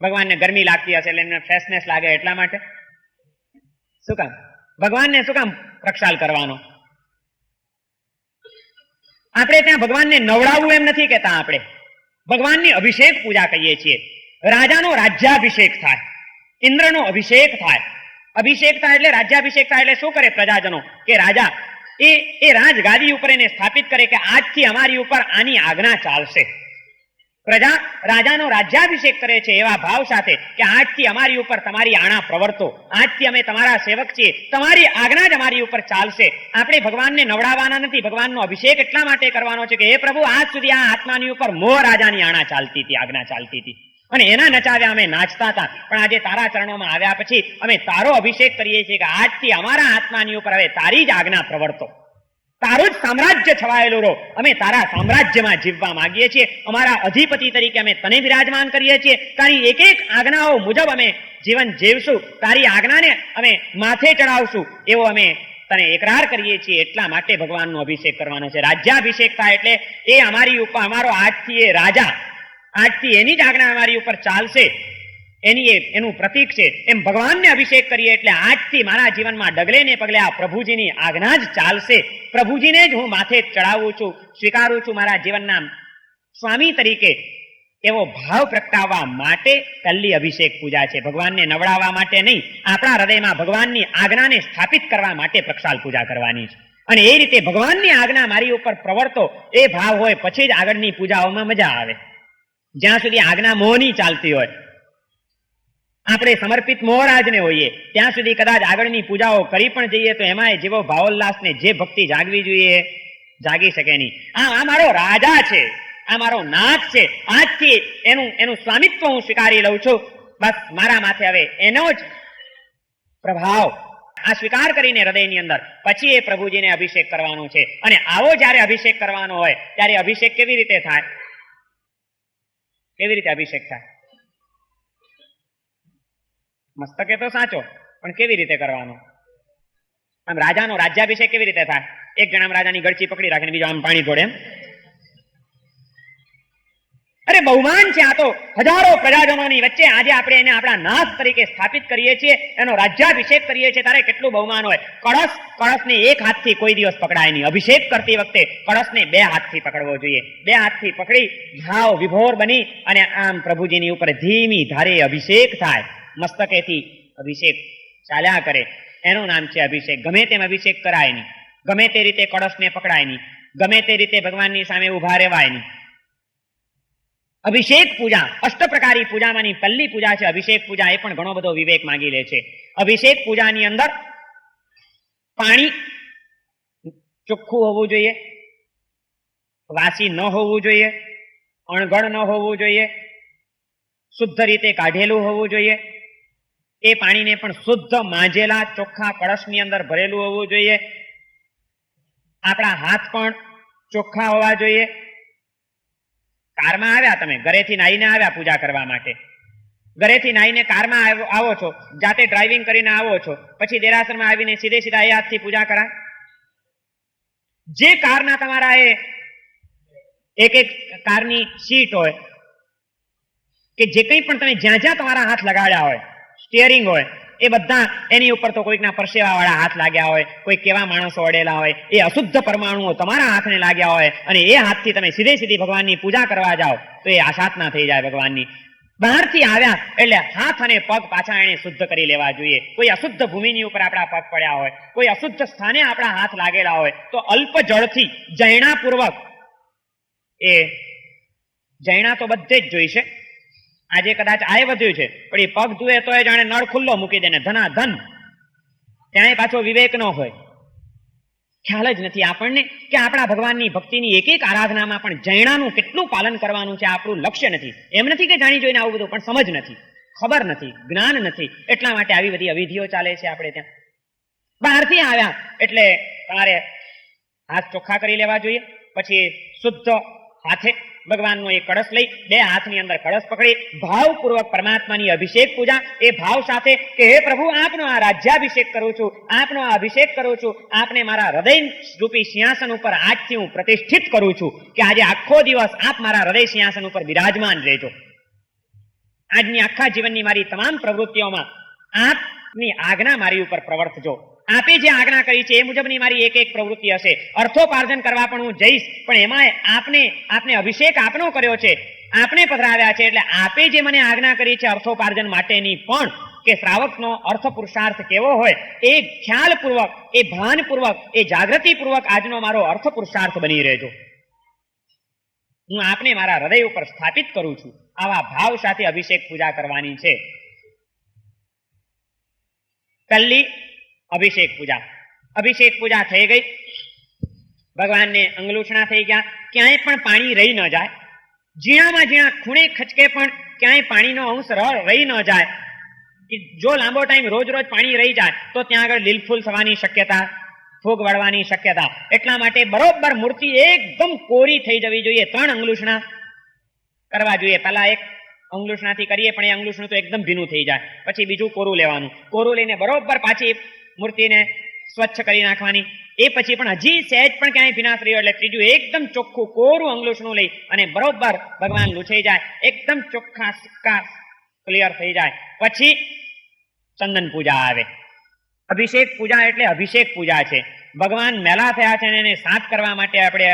ભગવાનને ગરમી લાગતી હશે એટલે એમને ફ્રેશનેસ લાગે એટલા માટે? શું કામ ભગવાનને શું કામ પ્રક્ષાલ કરવાનો? આપણે ત્યાં ભગવાનને નવડાવવું એમ નથી કહેતા, આપણે ભગવાનની અભિષેક પૂજા કહીએ છીએ. રાજાનો રાજ્યાભિષેક થાય, ઇન્દ્રનો અભિષેક થાય. અભિષેક થાય એટલે રાજ્યાભિષેક થાય એટલે શું કરે પ્રજાજનો? કે રાજા એ રાજગાદી ઉપર એને સ્થાપિત કરે કે આજથી અમારી ઉપર આની આજ્ઞા ચાલશે. પ્રજા રાજાનો રાજ્યાભિષેક કરે છે એવા ભાવ સાથે કે આજથી અમારી ઉપર તમારી આણા પ્રવર્તો, આજથી અમે તમારા સેવક છીએ, તમારી આજ્ઞા જ અમારી ઉપર ચાલશે. આપણે ભગવાનને નવડાવવાના નથી. ભગવાનનો અભિષેક એટલા માટે કરવાનો છે કે હે પ્રભુ, આજ સુધી આ આત્માની ઉપર મોહ રાજાની આણા ચાલતી હતી, આજ્ઞા ચાલતી હતી અને એના નચાવ્યા અમે નાચતા હતા, પણ આજે તારા ચરણોમાં આવ્યા પછી અમે તારો અભિષેક કરીએ છીએ કે આજથી અમારા આત્માની ઉપર હવે તારી જ આજ્ઞા પ્રવર્તો, તારું જ સામ્રાજ્ય છવાયેલું રહો. અમે તારા સામ્રાજ્યમાં જીવવા માંગીએ છીએ. અમારા અધિપતિ તરીકે અમે તને વિરાજમાન કરીએ છીએ. તારી એક એક આજ્ઞાઓ મુજબ અમે જીવન જીવશું, તારી આજ્ઞાને અમે માથે ચડાવશું, એવો અમે તને એકરાર કરીએ છીએ. એટલા માટે ભગવાનનો અભિષેક કરવાનો છે. રાજ્યાભિષેક થાય એટલે એ અમારી ઉપર, અમારો આજથી એ રાજા, આજથી એની જ આજ્ઞા અમારી ઉપર ચાલશે, એનું પ્રતીક છે. એમ ભગવાનને અભિષેક કરીએ એટલે આજથી મારા જીવનમાં ડગલે ને પગલે આ પ્રભુજીની આજ્ઞા જ ચાલશે. પ્રભુજીને જ હું માથે ચડાવું છું, સ્વીકારું છું મારા જીવનના સ્વામી તરીકે, એવો ભાવ પ્રગટાવવા માટે પહેલી અભિષેક પૂજા છે. ભગવાનને નવડાવવા માટે નહીં, આપણા હૃદયમાં ભગવાનની આજ્ઞાને સ્થાપિત કરવા માટે પ્રક્ષાલ પૂજા કરવાની છે. અને એ રીતે ભગવાનની આજ્ઞા મારી ઉપર પ્રવર્તો એ ભાવ હોય પછી જ આગળની પૂજાઓમાં મજા આવે. જ્યાં સુધી આજ્ઞા મોહની ચાલતી હોય, આપણે સમર્પિત મોહરાજને હોઈએ, ત્યાં સુધી કદાચ આગળની પૂજાઓ કરી પણ જઈએ તો એમાં જેવો ભાવોલ્લાસ ને જે ભક્તિ જાગવી જોઈએ જાગી શકે નહીં. આ મારો રાજા છે, આ મારો નાથ છે, આજથી એનું સ્વામિત્વ હું સ્વીકારી લઉં છું. બસ મારા માથે હવે એનો જ પ્રભાવ, આ સ્વીકાર કરીને હૃદયની અંદર પછી એ પ્રભુજીને અભિષેક કરવાનો છે. અને આવો જયારે અભિષેક કરવાનો હોય ત્યારે અભિષેક કેવી રીતે થાય? કેવી રીતે અભિષેક થાય? મસ્તકે તો સાચો, પણ કેવી રીતે કરવાનો? આમ રાજાનો રાજ્યાભિષેક કેવી રીતે થાય? એક જણ આમ રાજાની ગળચી પકડી રાખીને બીજો આમ પાણી ઢોળે એમ? અરે બહુમાન છે આ તો. હજારો પ્રજાજનોની વચ્ચે આજે આપણે એને આપણા નાથ તરીકે સ્થાપિત કરીએ છીએ, એનો રાજ્યાભિષેક કરીએ છીએ, તારે કેટલું બહુમાન હોય. કળશને એક હાથથી કોઈ દિવસ પકડાય નહીં. અભિષેક કરતી વખતે કળશને બે હાથથી પકડવો જોઈએ. બે હાથથી પકડી ભાવ વિભોર બની અને આમ પ્રભુજીની ઉપર ધીમી ધારે અભિષેક થાય. મસ્તકેથી અભિષેક ચાલ્યા કરે, એનું નામ છે અભિષેક. ગમે તેમ અભિષેક કરાય નહીં, ગમે તે રીતે કળશને પકડાય નહીં, ગમે તે રીતે ભગવાનની સામે ઉભા રહેવાય નહીં. અભિષેક પૂજા અષ્ટપ્રકારી પૂજામાંની પહેલી પૂજા છે અભિષેક પૂજા. એ પણ ઘણો બધો વિવેક માંગી લે છે. અભિષેક પૂજાની અંદર પાણી ચોખ્ખું હોવું જોઈએ, વાસી ન હોવું જોઈએ, અણઘડ ન હોવું જોઈએ, શુદ્ધ રીતે કાઢેલું હોવું જોઈએ. એ પાણીને પણ શુદ્ધ માંજેલા ચોખ્ખા કળશની અંદર ભરેલું હોવું જોઈએ. આપણા હાથ પણ ચોખ્ખા હોવા જોઈએ. કારમાં આવ્યા, તમે ઘરેથી નાહીને આવ્યા પૂજા કરવા માટે, ઘરેથી નાહીને કારમાં આવો છો, જાતે ડ્રાઇવિંગ કરીને આવો છો, પછી દેરાસરમાં આવીને સીધા એ હાથથી પૂજા કરાય? જે કારના તમારા એક કારની સીટ હોય કે જે કંઈ પણ તમે જ્યાં જ્યાં તમારા હાથ લગાડ્યા હોય, સ્ટીયરિંગ હોય, એ બધા એની ઉપર તો કોઈકના પરસેવા વાળા હાથ લાગ્યા હોય, કોઈ કેવા માણસો અડેલા હોય, એ અશુદ્ધ પરમાણુઓ તમારા હાથને લાગ્યા હોય અને એ હાથથી તમે સીધી ભગવાનની પૂજા કરવા જાઓ તો એ આશાતના થઈ જાય ભગવાનની. બહારથી આવ્યા એટલે હાથ અને પગ પાછા એને શુદ્ધ કરી લેવા જોઈએ. કોઈ અશુદ્ધ ભૂમિની ઉપર આપણા પગ પડ્યા હોય, કોઈ અશુદ્ધ સ્થાને આપણા હાથ લાગેલા હોય તો અલ્પ જળથી જૈણાપૂર્વક, એ જૈણા તો બધે જ જોઈશે, આજે કદાચ આ વધ્યું છે પણ એ પગ ધુએ તો એ જાણે નળ ખુલ્લો મૂકી દે ને ધના ધન, ત્યાંય પાછો વિવેક ન હોય. ખ્યાલ જ નથી આપણને કે આપણા ભગવાનની ભક્તિની એક એક આરાધનામાં પણ જૈણાનું કેટલું પાલન કરવાનું છે આપણું લક્ષ્ય નથી. એમ નથી કે જાણી જોઈને આવું બધું, પણ સમજ નથી, ખબર નથી, જ્ઞાન નથી, એટલા માટે આવી બધી અવિધિઓ ચાલે છે આપણે ત્યાં. બહારથી આવ્યા એટલે તમારે હાથ ચોખ્ખા કરી લેવા જોઈએ. પછી શુદ્ધ હાથે ભગવાનનો એક કળશ લઈ બે હાથની અંદર કળશ પકડી ભાવપૂર્વક પરમાત્માની અભિષેક પૂજા, એ ભાવ સાથે કે હે પ્રભુ, આપનો આ રાજ્યાભિષેક કરું છું, આપનો આ અભિષેક કરું છું, આપને મારા હૃદય રૂપી સિંહાસન ઉપર આજથી હું પ્રતિષ્ઠિત કરું છું કે આજે આખો દિવસ આપ મારા હૃદય સિંહાસન ઉપર બિરાજમાન રહેજો. આજની આખા જીવનની મારી તમામ પ્રવૃત્તિઓમાં આપની આજ્ઞા મારી ઉપર પ્રવર્તજો. આપે જે આજ્ઞા કરી છે એ મુજબની મારી એક એક પ્રવૃત્તિ હશે. અર્થોપાર્જન કરવા પણ હું જઈશ, પણ એમાં આપને અભિષેક આપનો કર્યો છે, આપને પધરાવ્યા છે, એટલે આપે જે મને આજ્ઞા કરી છે અર્થોપાર્જન માટેની પણ, કે શ્રાવકનો અર્થ પુરુષાર્થ કેવો હોય એ ખ્યાલપૂર્વક, એ ભાનપૂર્વક, એ જાગૃતિપૂર્વક આજનો મારો અર્થ પુરુષાર્થ બની રહેજો. હું આપને મારા હૃદય ઉપર સ્થાપિત કરું છું. આવા ભાવ સાથે અભિષેક પૂજા કરવાની છે. પહેલી અભિષેક પૂજા. અભિષેક પૂજા થઈ ગઈ, ભગવાનને અંગલુછણા થઈ ગયા, ક્યાંય પણ પાણી રહી ન જાય, ઝીણામાં ઝીણા ખૂણે ખચકે પણ ક્યાંય પાણીનો અંશ રહી ન જાય. જો લાંબો ટાઈમ રોજ પાણી રહી જાય તો ત્યાં આગળ લીલફૂલ થવાની શક્યતા, ફૂગ વળવાની શક્યતા. એટલા માટે બરોબર મૂર્તિ એકદમ કોરી થઈ જવી જોઈએ. 3 અંગલુષણા કરવા જોઈએ. પહેલા એક અંગલુષણાથી કરીએ પણ એ અંગલુષણું તો એકદમ ભીનું થઈ જાય, પછી બીજું કોરું લેવાનું, કોરું લઈને બરોબર પાછી મૂર્તિને સ્વચ્છ કરી નાખવાની. એ પછી પણ હજી સહેજ પણ ક્યાંય ભીનાશ રહ્યો એટલે ત્રીજું એકદમ ચોખ્ખું કોરું અંગલુષણું લઈ અને બરોબર ભગવાન લૂછાઈ જાય, એકદમ ચોખ્ખા સિક્કા ક્લિયર થઈ જાય. પછી ચંદન પૂજા આવે. અભિષેક પૂજા એટલે અભિષેક પૂજા છે. ભગવાન મેલા થયા છે અને એને સાફ કરવા માટે આપણે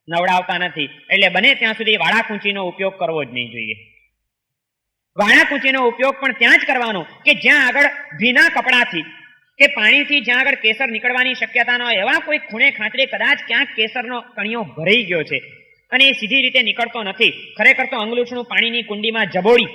નવડાવતા નથી, એટલે બને ત્યાં સુધી વાળા કૂંચીનો ઉપયોગ કરવો જ નહીં જોઈએ. વાળા કૂંચીનો ઉપયોગ પણ ત્યાં જ કરવાનો કે જ્યાં આગળ ભીના કપડાથી કે પાણીથી જ્યાં આગળ કેસર નીકળવાની શક્યતા ન હોય, એવા કોઈ ખૂણે ખાંચરે કદાચ ક્યાંક કેસરનો કણિયો ભરાઈ ગયો છે અને એ સીધી રીતે નીકળતો નથી. ખરેખર તો અંગલુછણું પાણીની કુંડીમાં જબોડી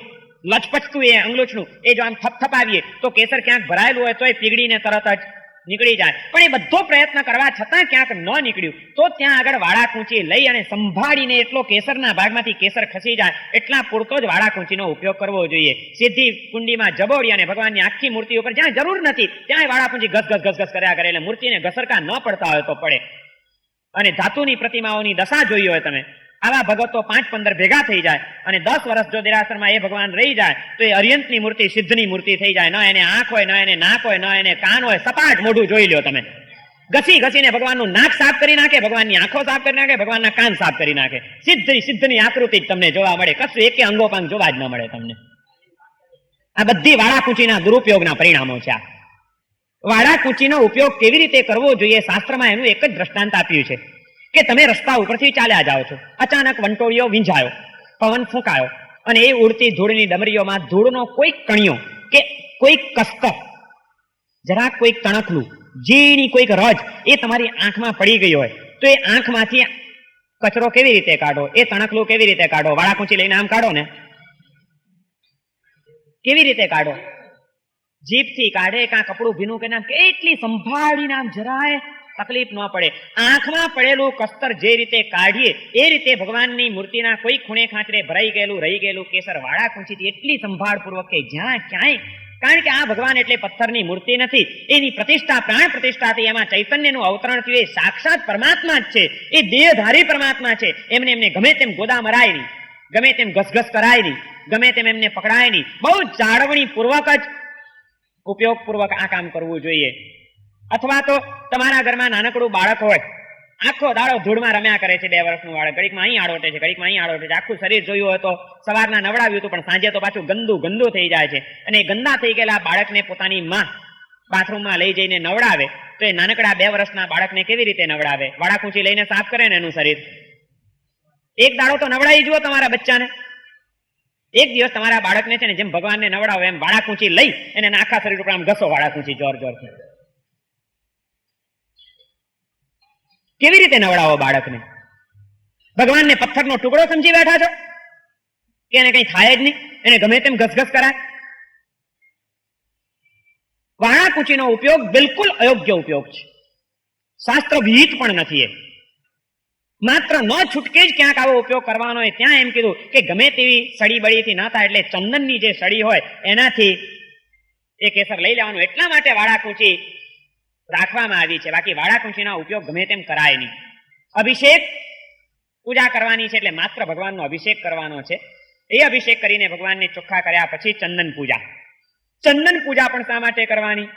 લચપચતું એ અંગલુછણું એ જો આમ થપથપાવીએ તો કેસર ક્યાંક ભરાયેલું હોય તો એ પીગળીને તરત જ નીકળી જાય. પણ એ બધો પ્રયત્ન કરવા છતાં ક્યાંક ન નીકળ્યું તો ત્યાં આગળ વાળા કૂંચી લઈ અને સંભાળીને એટલો કેસરના ભાગમાંથી કેસર ખસી જાય એટલા પૂરતો જ વાળા કૂંચીનો ઉપયોગ કરવો જોઈએ. સીધી કુંડીમાં જબોડી અને ભગવાનની આખી મૂર્તિ ઉપર જ્યાં જરૂર નથી ત્યાં વાળા કૂંચી ઘસ કર્યા કરે, એટલે મૂર્તિને ઘસરકા ન પડતા હોય તો પડે. અને ધાતુની પ્રતિમાઓની દશા જોઈ હોય તમે, આવા ભગતો 5-15 ભેગા થઈ જાય અને 10 વર્ષ જો દેરાસરમાં એ ભગવાન રહી જાય તો એ અર્યંતની મૂર્તિ સિદ્ધની મૂર્તિ થઈ જાય. ન એને આંખ હોય, ન એને નાક હોય, ન એને કાન હોય, સપાટ મોઢું જોઈ લ્યો તમે. ઘસીને ભગવાનનું નાક સાફ કરી નાખે, ભગવાનની આંખો સાફ કરી નાખે, ભગવાનના કાન સાફ કરી નાખે. સિદ્ધની આકૃતિ જ તમને જોવા મળે, કશું એકે અંગોપાંગ જોવા જ ન મળે તમને. આ બધી વાળાકૂંચીના દુરુપયોગના પરિણામો છે. આ વાળાકૂંચીનો ઉપયોગ કેવી રીતે કરવો જોઈએ, શાસ્ત્રમાં એનું એક જ દ્રષ્ટાંત આપ્યું છે કે તમે રસ્તા ઉપરથી ચાલ્યા જાઓ છો, અચાનક વંટોળિયો વીંઝાયો, પવન ફૂંકાયો અને એ ઉડતી ધૂળની ડમરીઓમાં ધૂળનો કોઈક કણિયો કે કોઈક કસ્તર, જરાક કોઈક તણખલું, ઝીણી કોઈક રજ એ તમારી આંખમાં પડી ગઈ હોય તો એ આંખમાંથી કચરો કેવી રીતે કાઢો, એ તણખલું કેવી રીતે કાઢો? વાળાકૂંચી લઈને આમ કાઢો ને, કેવી રીતે કાઢો? જીભથી કાઢે, કાં કપડું ભીનું કે ના, કેટલી સંભાળીને આમ જરાય તકલીફ ન પડે. આંખમાં પડેલું કસ્તર જે રીતે કાઢીએ એ રીતે ભગવાનની મૂર્તિના કોઈ ખૂણે ખાંચરે ભરાઈ ગયેલું રહી ગયેલું કેસર વાળાકૂંચીથી એટલી સંભાળપૂર્વક કે જ્યાં ક્યાંય, કારણ કે આ ભગવાન એટલે પથ્થરની મૂર્તિ નથી, એની પ્રતિષ્ઠા પ્રાણ પ્રતિષ્ઠાથી એમાં ચૈતન્યનું અવતરણ થયું, એ સાક્ષાત પરમાત્મા જ છે, એ દેહધારી પરમાત્મા છે. એમને ગમે તેમ ગોદા મરાય નહીં, ગમે તેમ ઘસઘસ કરાય નહીં, ગમે તેમ એમને પકડાય નહીં. બહુ જાળવણી પૂર્વક જ ઉપયોગપૂર્વક આ કામ કરવું જોઈએ. અથવા તો તમારા ઘરમાં નાનકડું બાળક હોય આખો દાડો ધૂળમાં રમ્યા કરે છે 2 વર્ષનું બાળક, ઘડીકમાં અહીં આડોટે છે, ઘડીકમાં અહીં આડોટે છે, આખું શરીર જોયું હોય તો સવારના નવડાવ્યું હતું પણ સાંજે તો પાછું ગંદુ થઈ જાય છે. અને ગંદા થઈ ગયેલા બાળકને પોતાની માં બાથરૂમમાં લઈ જઈને નવડાવે તો એ નાનકડા 2 વર્ષના બાળકને કેવી રીતે નવડાવે? વાળા કૂંચી લઈને સાફ કરે ને એનું શરીર. એક દાડો તો નવડાવી જુઓ તમારા બચ્ચાને. એક દિવસ તમારા બાળકને છે ને જેમ ભગવાનને નવડાવો એમ વાળા કૂંચી લઈ અને એના આખા શરીર ઉપર આમ ઘસો વાળા કૂંચી જોરથી. કેવી રીતે નવડાવો બાળકને? ભગવાનને પથ્થરનો ટુકડો સમજી બેઠા છો કે એને કઈ થાય જ નહીં, એને ગમે તેમ ઘસઘસ કરાય? વાળા કૂંચીનો ઉપયોગ બિલકુલ અયોગ્ય ઉપયોગ છે, શાસ્ત્ર વિહિત પણ નથી. એ માત્ર ન છૂટકે જ ક્યાંક આવો ઉપયોગ કરવાનો હોય ત્યાં એમ કીધું કે ગમે તેવી સડી બળીથી ન થાય એટલે ચંદનની જે સડી હોય એનાથી એ કેસર લઈ લેવાનું. એટલા માટે વાળા કૂંચી રાખવામાં આવી છે, બાકી વાળા કૂંચીના ઉપયોગ ગમે તેમ કરાય નહીં. અભિષેક પૂજા કરવાની છે એટલે માત્ર ભગવાનનો અભિષેક કરવાનો છે. એ અભિષેક કરીને ભગવાનને ચોખ્ખા કર્યા પછી ચંદન પૂજા. ચંદન પૂજા પણ શા માટે કરવાની?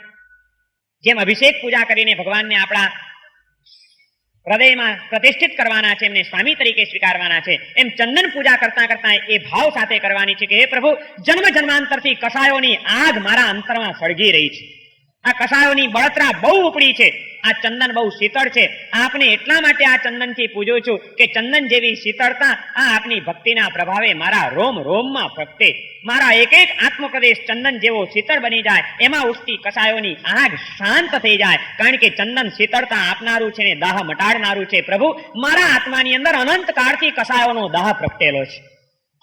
જેમ અભિષેક પૂજા કરીને ભગવાનને આપણા હૃદયમાં પ્રતિષ્ઠિત કરવાના છે, એમને સ્વામી તરીકે સ્વીકારવાના છે, એમ ચંદન પૂજા કરતા કરતા એ ભાવ સાથે કરવાની છે કે હે પ્રભુ, જન્મ જન્માંતરથી કસાયોની આગ મારા અંતરમાં સળગી રહી છે. આ કસાયોની બળતરા બહુ ઉપડી છે, આ ચંદન બહુ શીતળ છે. આપને એટલા માટે આ ચંદનથી પૂજું છું કે ચંદન જેવી શીતળતા આ આપની ભક્તિના પ્રભાવે મારા રોમ રોમમાં પ્રગટે. મારા એક એક આત્મપ્રદેશ ચંદન જેવો શીતળ બની જાય, એમાં ઉઠતી કસાયોની આગ શાંત થઈ જાય. કારણ કે ચંદન શીતળતા આપનારું છે ને દાહ મટાડનારું છે. પ્રભુ, મારા આત્માની અંદર અનંત કાળથી કસાયોનો દાહ પ્રગટેલો છે,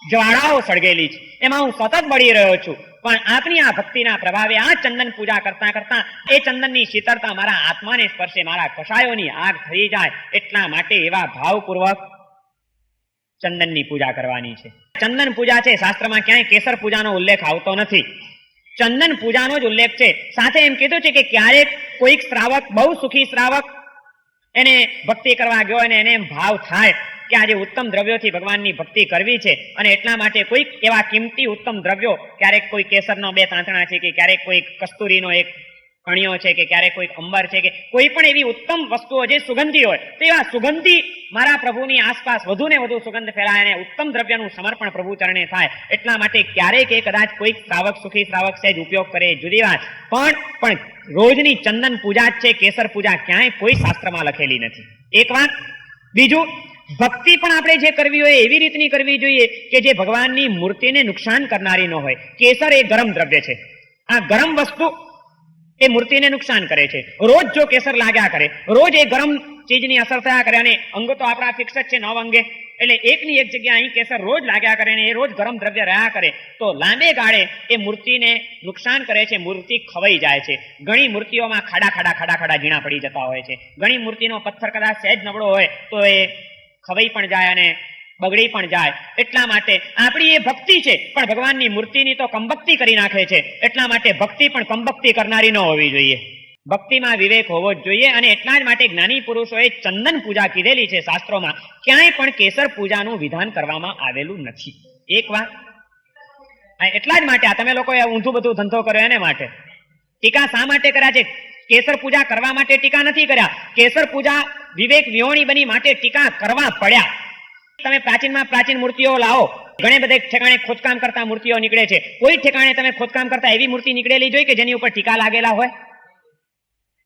જ્વાળાઓ સળગેલી છે, એમાં હું સતત બળી રહ્યો છું. પણ આપની આ ભક્તિના પ્રભાવે આ ચંદન પૂજા કરતા કરતા એ ચંદનની શીતળતા મારા આત્માને સ્પર્શે, મારા કષાયોની આગ થઈ જાય. એટલા માટે એવા ભાવપૂર્વક ચંદનની પૂજા કરવાની છે. ચંદન પૂજા છે, શાસ્ત્રમાં ક્યાંય કેસર પૂજાનો ઉલ્લેખ આવતો નથી, ચંદન પૂજાનો જ ઉલ્લેખ છે. સાથે એમ કીધું છે કે ક્યારેક કોઈક શ્રાવક, બહુ સુખી શ્રાવક, એને ભક્તિ કરવા ગયો અને એને એમ ભાવ થાય કે આજે ઉત્તમ દ્રવ્યોથી ભગવાનની ભક્તિ કરવી છે અને એટલા માટે કોઈક એવા કિંમતી ઉત્તમ દ્રવ્યો, ક્યારેક કોઈ કેસરનો 2 તાંતણા છે, કે ક્યારેક કોઈ કસ્તુરીનો 1 કણિયો છે, કે ક્યારેક કોઈ અંબર છે, કે કોઈ પણ એવી ઉત્તમ વસ્તુઓ જે સુગંધી હોય, તો એવા સુગંધી મારા પ્રભુની આસપાસ વધુ ને વધુ સુગંધ ફેલાય અને ઉત્તમ દ્રવ્યનું સમર્પણ પ્રભુ ચરણે થાય. એટલા માટે ક્યારેક એ કદાચ કોઈક શ્રાવક, સુખી શ્રાવક સહેજ ઉપયોગ કરે જુદી વાત, પણ રોજની ચંદન પૂજા જ છે. કેસર પૂજા ક્યાંય કોઈ શાસ્ત્રમાં લખેલી નથી. એક વાત. બીજું, ભક્તિ પણ આપણે જે કરવી હોય એવી રીતની કરવી જોઈએ કે જે ભગવાનની મૂર્તિને નુકસાન કરનારી ન હોય. કેસર એ ગરમ દ્રવ્ય છે, આ ગરમ વસ્તુ એ મૂર્તિને નુકસાન કરે છે. રોજ જો કેસર લાગ્યા કરે, રોજ એ ગરમ ચીજની અસર થયા કરે, અને અંગ તો આપણા ફિક્સ જ છે 9 અંગે, એટલે એકની એક જગ્યા અહીં કેસર રોજ લાગ્યા કરે ને એ રોજ ગરમ દ્રવ્ય રહ્યા કરે તો લાંબે ગાળે એ મૂર્તિને નુકસાન કરે છે, મૂર્તિ ખવાઈ જાય છે. ઘણી મૂર્તિઓમાં ખાડા ઝીણા પડી જતા હોય છે. ઘણી મૂર્તિનો પથ્થર કદાચ સહેજ નબળો હોય તો એ ખવાઈ પણ જાય અને બગડી પણ જાય. એટલા માટે આપણી એ ભક્તિ છે પણ ભગવાનની મૂર્તિની તો કંબક્તિ કરી નાખે છે. એટલા માટે ભક્તિ પણ કંબક્તિ કરનારી ન હોવી જોઈએ, ભક્તિમાં વિવેક હોવો જ જોઈએ. અને એટલા જ માટે જ્ઞાની પુરુષોએ ચંદન પૂજા કીધેલી છે શાસ્ત્રોમાં, ક્યાંય પણ કેસર પૂજાનું વિધાન કરવામાં આવેલું નથી. એક વાત. એટલા જ માટે આ તમે લોકોએ ઊંધું બધું ધંધો કર્યો એને માટે ટીકા શા માટે કર્યા છે? કેસર પૂજા કરવા માટે ટીકા નથી કર્યા, કેસર પૂજા વિવેક વિહોણી બની માટે ટીકા કરવા પડ્યા. તમે પ્રાચીનમાં પ્રાચીન મૂર્તિઓ લાવો, ઘણે બધે ઠેકાણે ખોદકામ કરતા મૂર્તિઓ નીકળે છે. કોઈ ઠેકાણે તમે ખોદકામ કરતા એવી મૂર્તિ નીકળેલી જોઈ કે જેની ઉપર ટીકા લાગેલા હોય?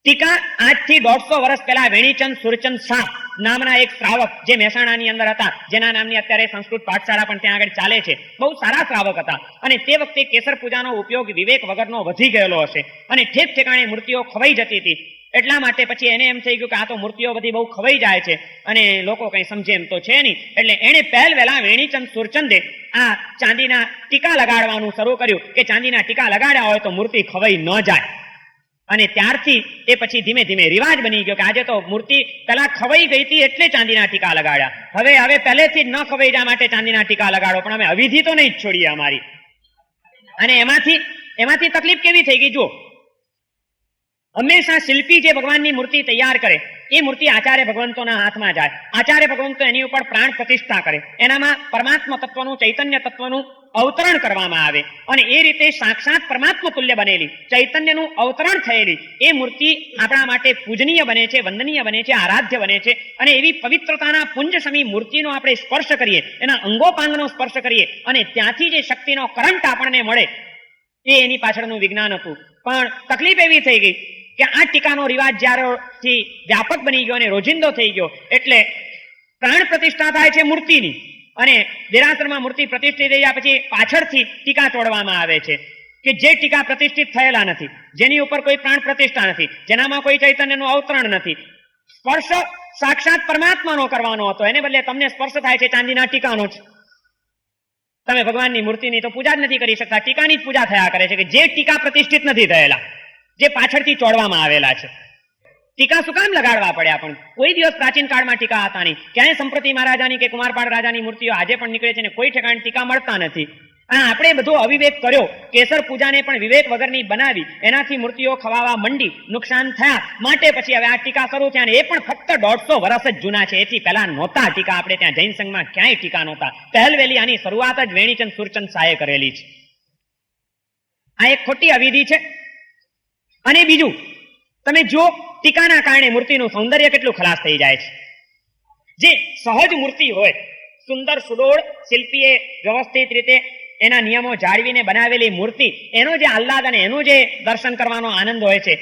ટીકા આજથી 150 વર્ષ પહેલા વેણીચંદ સુરચંદ શાહ નામના એક શ્રાવક જે મહેસાણાની અંદર હતા, જેના નામની અત્યારે સંસ્કૃત પાઠશાળા પણ ત્યાં આગળ ચાલે છે, બહુ સારા શ્રાવક હતા. અને તે વખતે કેસર પૂજાનો ઉપયોગ વિવેક વગરનો વધી ગયેલો હશે અને ઠેક ઠેકાણે મૂર્તિઓ ખવાઈ જતી હતી. એટલા માટે પછી એને એમ થઈ ગયું કે આ તો મૂર્તિઓ બધી બહુ ખવાઈ જાય છે અને લોકો કઈ સમજે એમ તો છે નહીં. એટલે એને પહેલા વેણીચંદ સુરચંદે આ ચાંદીના ટીકા લગાડવાનું શરૂ કર્યું કે ચાંદીના ટીકા લગાડ્યા હોય તો મૂર્તિ ખવાઈ ન જાય. અને ત્યારથી એ પછી ધીમે ધીમે રિવાજ બની ગયો કે આજે તો મૂર્તિ પેલા ખવાઈ ગઈ હતી એટલે ચાંદીના ટીકા લગાડ્યા, હવે પહેલેથી જ ન ખવાઈ જવા માટે ચાંદીના ટીકા લગાડો. પણ અમે અવિધિ તો નહીં જ છોડીએ અમારી. અને એમાંથી તકલીફ કેવી થઈ ગઈ જુઓ. હંમેશા શિલ્પી જે ભગવાનની મૂર્તિ તૈયાર કરે એ મૂર્તિ આચાર્ય ભગવંતોના હાથમાં જાય. આચાર્ય ભગવંતો એની ઉપર પ્રાણ પ્રતિષ્ઠા કરે, એનામાં પરમાત્મા તત્વનું, ચૈતન્ય તત્વનું અવતરણ કરવામાં આવે અને એ રીતે સાક્ષાત પરમાત્મા તુલ્ય બનેલી, ચૈતન્યનું અવતરણ થયેલી એ મૂર્તિ આપણા માટે પૂજનીય બને છે, વંદનીય બને છે, આરાધ્ય બને છે. અને એવી પવિત્રતાના પુંજ સમી મૂર્તિનો આપણે સ્પર્શ કરીએ, એના અંગોપાંગનો સ્પર્શ કરીએ અને ત્યાંથી જે શક્તિનો કરંટ આપણને મળે એ એની પાછળનું વિજ્ઞાન હતું. પણ તકલીફ એવી થઈ ગઈ કે આ ટીકાનો રિવાજ જ્યારથી વ્યાપક બની ગયો અને રોજિંદો થઈ ગયો એટલે પ્રાણ પ્રતિષ્ઠા થાય છે મૂર્તિની અને દેરાસરમાં મૂર્તિ પ્રતિષ્ઠિત થયા પછી પાછળથી ટીકા તોડવામાં આવે છે કે જે ટીકા પ્રતિષ્ઠિત થયેલા નથી, જેની ઉપર કોઈ પ્રાણ પ્રતિષ્ઠા નથી, જેનામાં કોઈ ચૈતન્યનું અવતરણ નથી. સ્પર્શ સાક્ષાત પરમાત્માનો કરવાનો હતો, એને બદલે તમને સ્પર્શ થાય છે ચાંદીના ટીકાનો જ. તમે ભગવાનની મૂર્તિની તો પૂજા જ નથી કરી શકતા, ટીકાની જ પૂજા થયા કરે છે કે જે ટીકા પ્રતિષ્ઠિત નથી થયેલા, જે પાછળથી ચોડવામાં આવેલા છે. ટીકા શું કામ લગાડવા પડે આપણને? કોઈ દિવસ પ્રાચીન કાળમાં ટીકા હતા નહીં. ક્યાંય સંપ્રતિ મહારાજાની કે કુમારપાળ રાજાની મૂર્તિઓ આજે પણ નીકળે છે ને કોઈ ઠેકાણે ટીકા મળતા નથી. આપણે બધો અવિવેક કર્યો, કેસર પૂજાને પણ વિવેક વગરની બનાવી, એનાથી મૂર્તિઓ ખવાવા મંડી, નુકસાન થયા, માટે પછી હવે આ ટીકા શરૂ થયા. એ પણ ફક્ત 150 વર્ષ જ જૂના છે, એથી પહેલા નહોતા ટીકા. આપણે ત્યાં જૈન સંઘમાં ક્યાંય ટીકા નહોતા. પહેલવેલી આની શરૂઆત જ વેણીચંદ સુરચંદ શાહે કરેલી છે. આ એક ખોટી અવિધિ છે. અને બીજું, તમે જો ટીકાના કારણે મૂર્તિનું સૌંદર્ય કેટલું ખલાસ થઈ જાય છે. જે સહજ મૂર્તિ હોય, સુંદર સુડોળ શિલ્પીએ વ્યવસ્થિત રીતે એના નિયમો જાળવીને બનાવેલી મૂર્તિ, એનો જે આહ્લાદ અને એનું જે દર્શન કરવાનો આનંદ હોય છે,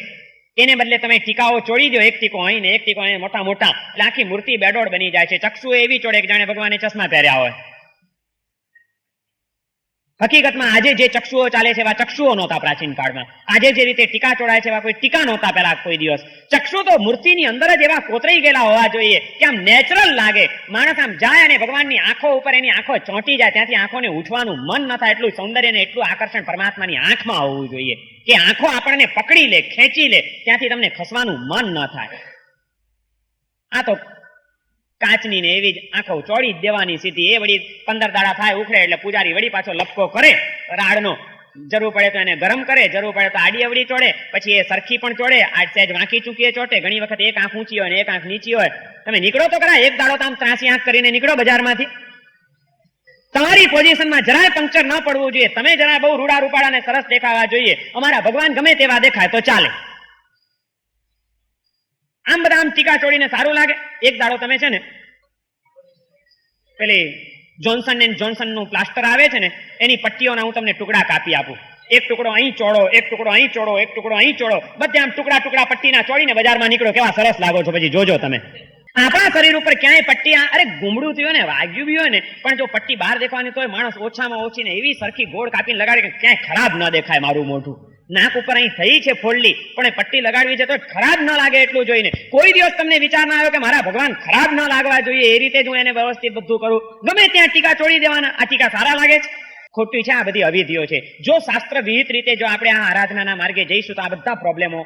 એને બદલે તમે ટીકાઓ ચોડી દો, એક ટીકો અહીં ને એક ટીકો અહીં, મોટા મોટા, એટલે આખી મૂર્તિ બેડોળ બની જાય છે. ચક્ષુ એવી ચોડે કે જાણે ભગવાને ચશ્મા પહેર્યા હોય. હકીકતમાં આજે જે ચક્ષુઓ ચાલે છે એવા ચક્ષુઓ નહોતા પ્રાચીન કાળમાં. આજે જે રીતે ટીકા ચોડાય છે એવા કોઈ ટીકા નહોતા પહેલા કોઈ દિવસ. ચક્ષુ તો મૂર્તિની અંદર જ એવા કોતરાઈ ગયેલા હોવા જોઈએ કે આમ નેચરલ લાગે. માણસ આમ જાય અને ભગવાનની આંખો ઉપર એની આંખો ચોંટી જાય, ત્યાંથી આંખોને ઉઠવાનું મન ન થાય. એટલું સૌંદર્ય ને એટલું આકર્ષણ પરમાત્માની આંખમાં હોવું જોઈએ કે આંખો આપણને પકડી લે, ખેંચી લે, ત્યાંથી તમને ખસવાનું મન ન થાય. આ તો કાચની ને એવી જ આંખો ચોડી જ દેવાની સીધી. એ વળી 15 દાડા થાય ઉખડે એટલે પૂજારી વળી પાછો લપકો કરે રાડનો. જરૂર પડે તો એને ગરમ કરે, જરૂર પડે તો આડી અવળી ચોડે, પછી એ સરખી પણ ચોડે, આ સહેજ વાંકી ચૂકીએ ચોટે. ઘણી વખત એક આંખ ઊંચી હોય ને એક આંખ નીચી હોય. તમે નીકળો તો ખરા, એક દાડો તો આમ ત્રાસી આંખ કરીને નીકળો બજારમાંથી. તમારી પોઝિશનમાં જરાય પંક્ચર ન પડવું જોઈએ. તમે જરા બહુ રૂડા રૂપાળા ને સરસ દેખાવા જોઈએ. અમારા ભગવાન ગમે તેવા દેખાય તો ચાલે. આમ બધા આમ ટીકા ચોડીને સારું લાગે? એક દાડો તમે છે ને પેલી જોન્સન એન્ડ જોન્સન નું પ્લાસ્ટર આવે છે ને, એની પટ્ટીઓના હું તમને ટુકડા કાપી આપું. એક ટુકડો અહીં ચોડો, એક ટુકડો અહીં ચોડો, એક ટુકડો અહીં ચોડો, બધે આમ ટુકડા ટુકડા પટ્ટીના ચોડીને બજારમાં નીકળો, કેવા સરસ લાગો છો. પછી જોજો તમે આપણા શરીર ઉપર ક્યાંય પટ્ટી, અરે ગુમડું થયું ને, વાગ્યું બી હોય ને, પણ જો પટ્ટી બહાર દેખાવાની તો માણસ ઓછામાં ઓછી ને એવી સરખી ગોળ કાપીને લગાડે કે ક્યાંય ખરાબ ન દેખાય મારું મોઢું. નાક ઉપર અહીં થઈ છે ફોડલી, પણ એ પટ્ટી લગાડવી છે તો ખરાબ ન લાગે એટલું જોઈને. કોઈ દિવસ તમને વિચાર ના આવ્યો કે મારા ભગવાન ખરાબ ન લાગવા જોઈએ, એ રીતે જ હું એને વ્યવસ્થિત બધું કરું. ગમે ત્યાં ટીકા ચોડી દેવાના. આ ટીકા સારા લાગે છે? ખોટી છે. આ બધી અવિધિઓ છે. જો શાસ્ત્ર વિહિત રીતે જો આપણે આ આરાધનાના માર્ગે જઈશું તો આ બધા પ્રોબ્લેમો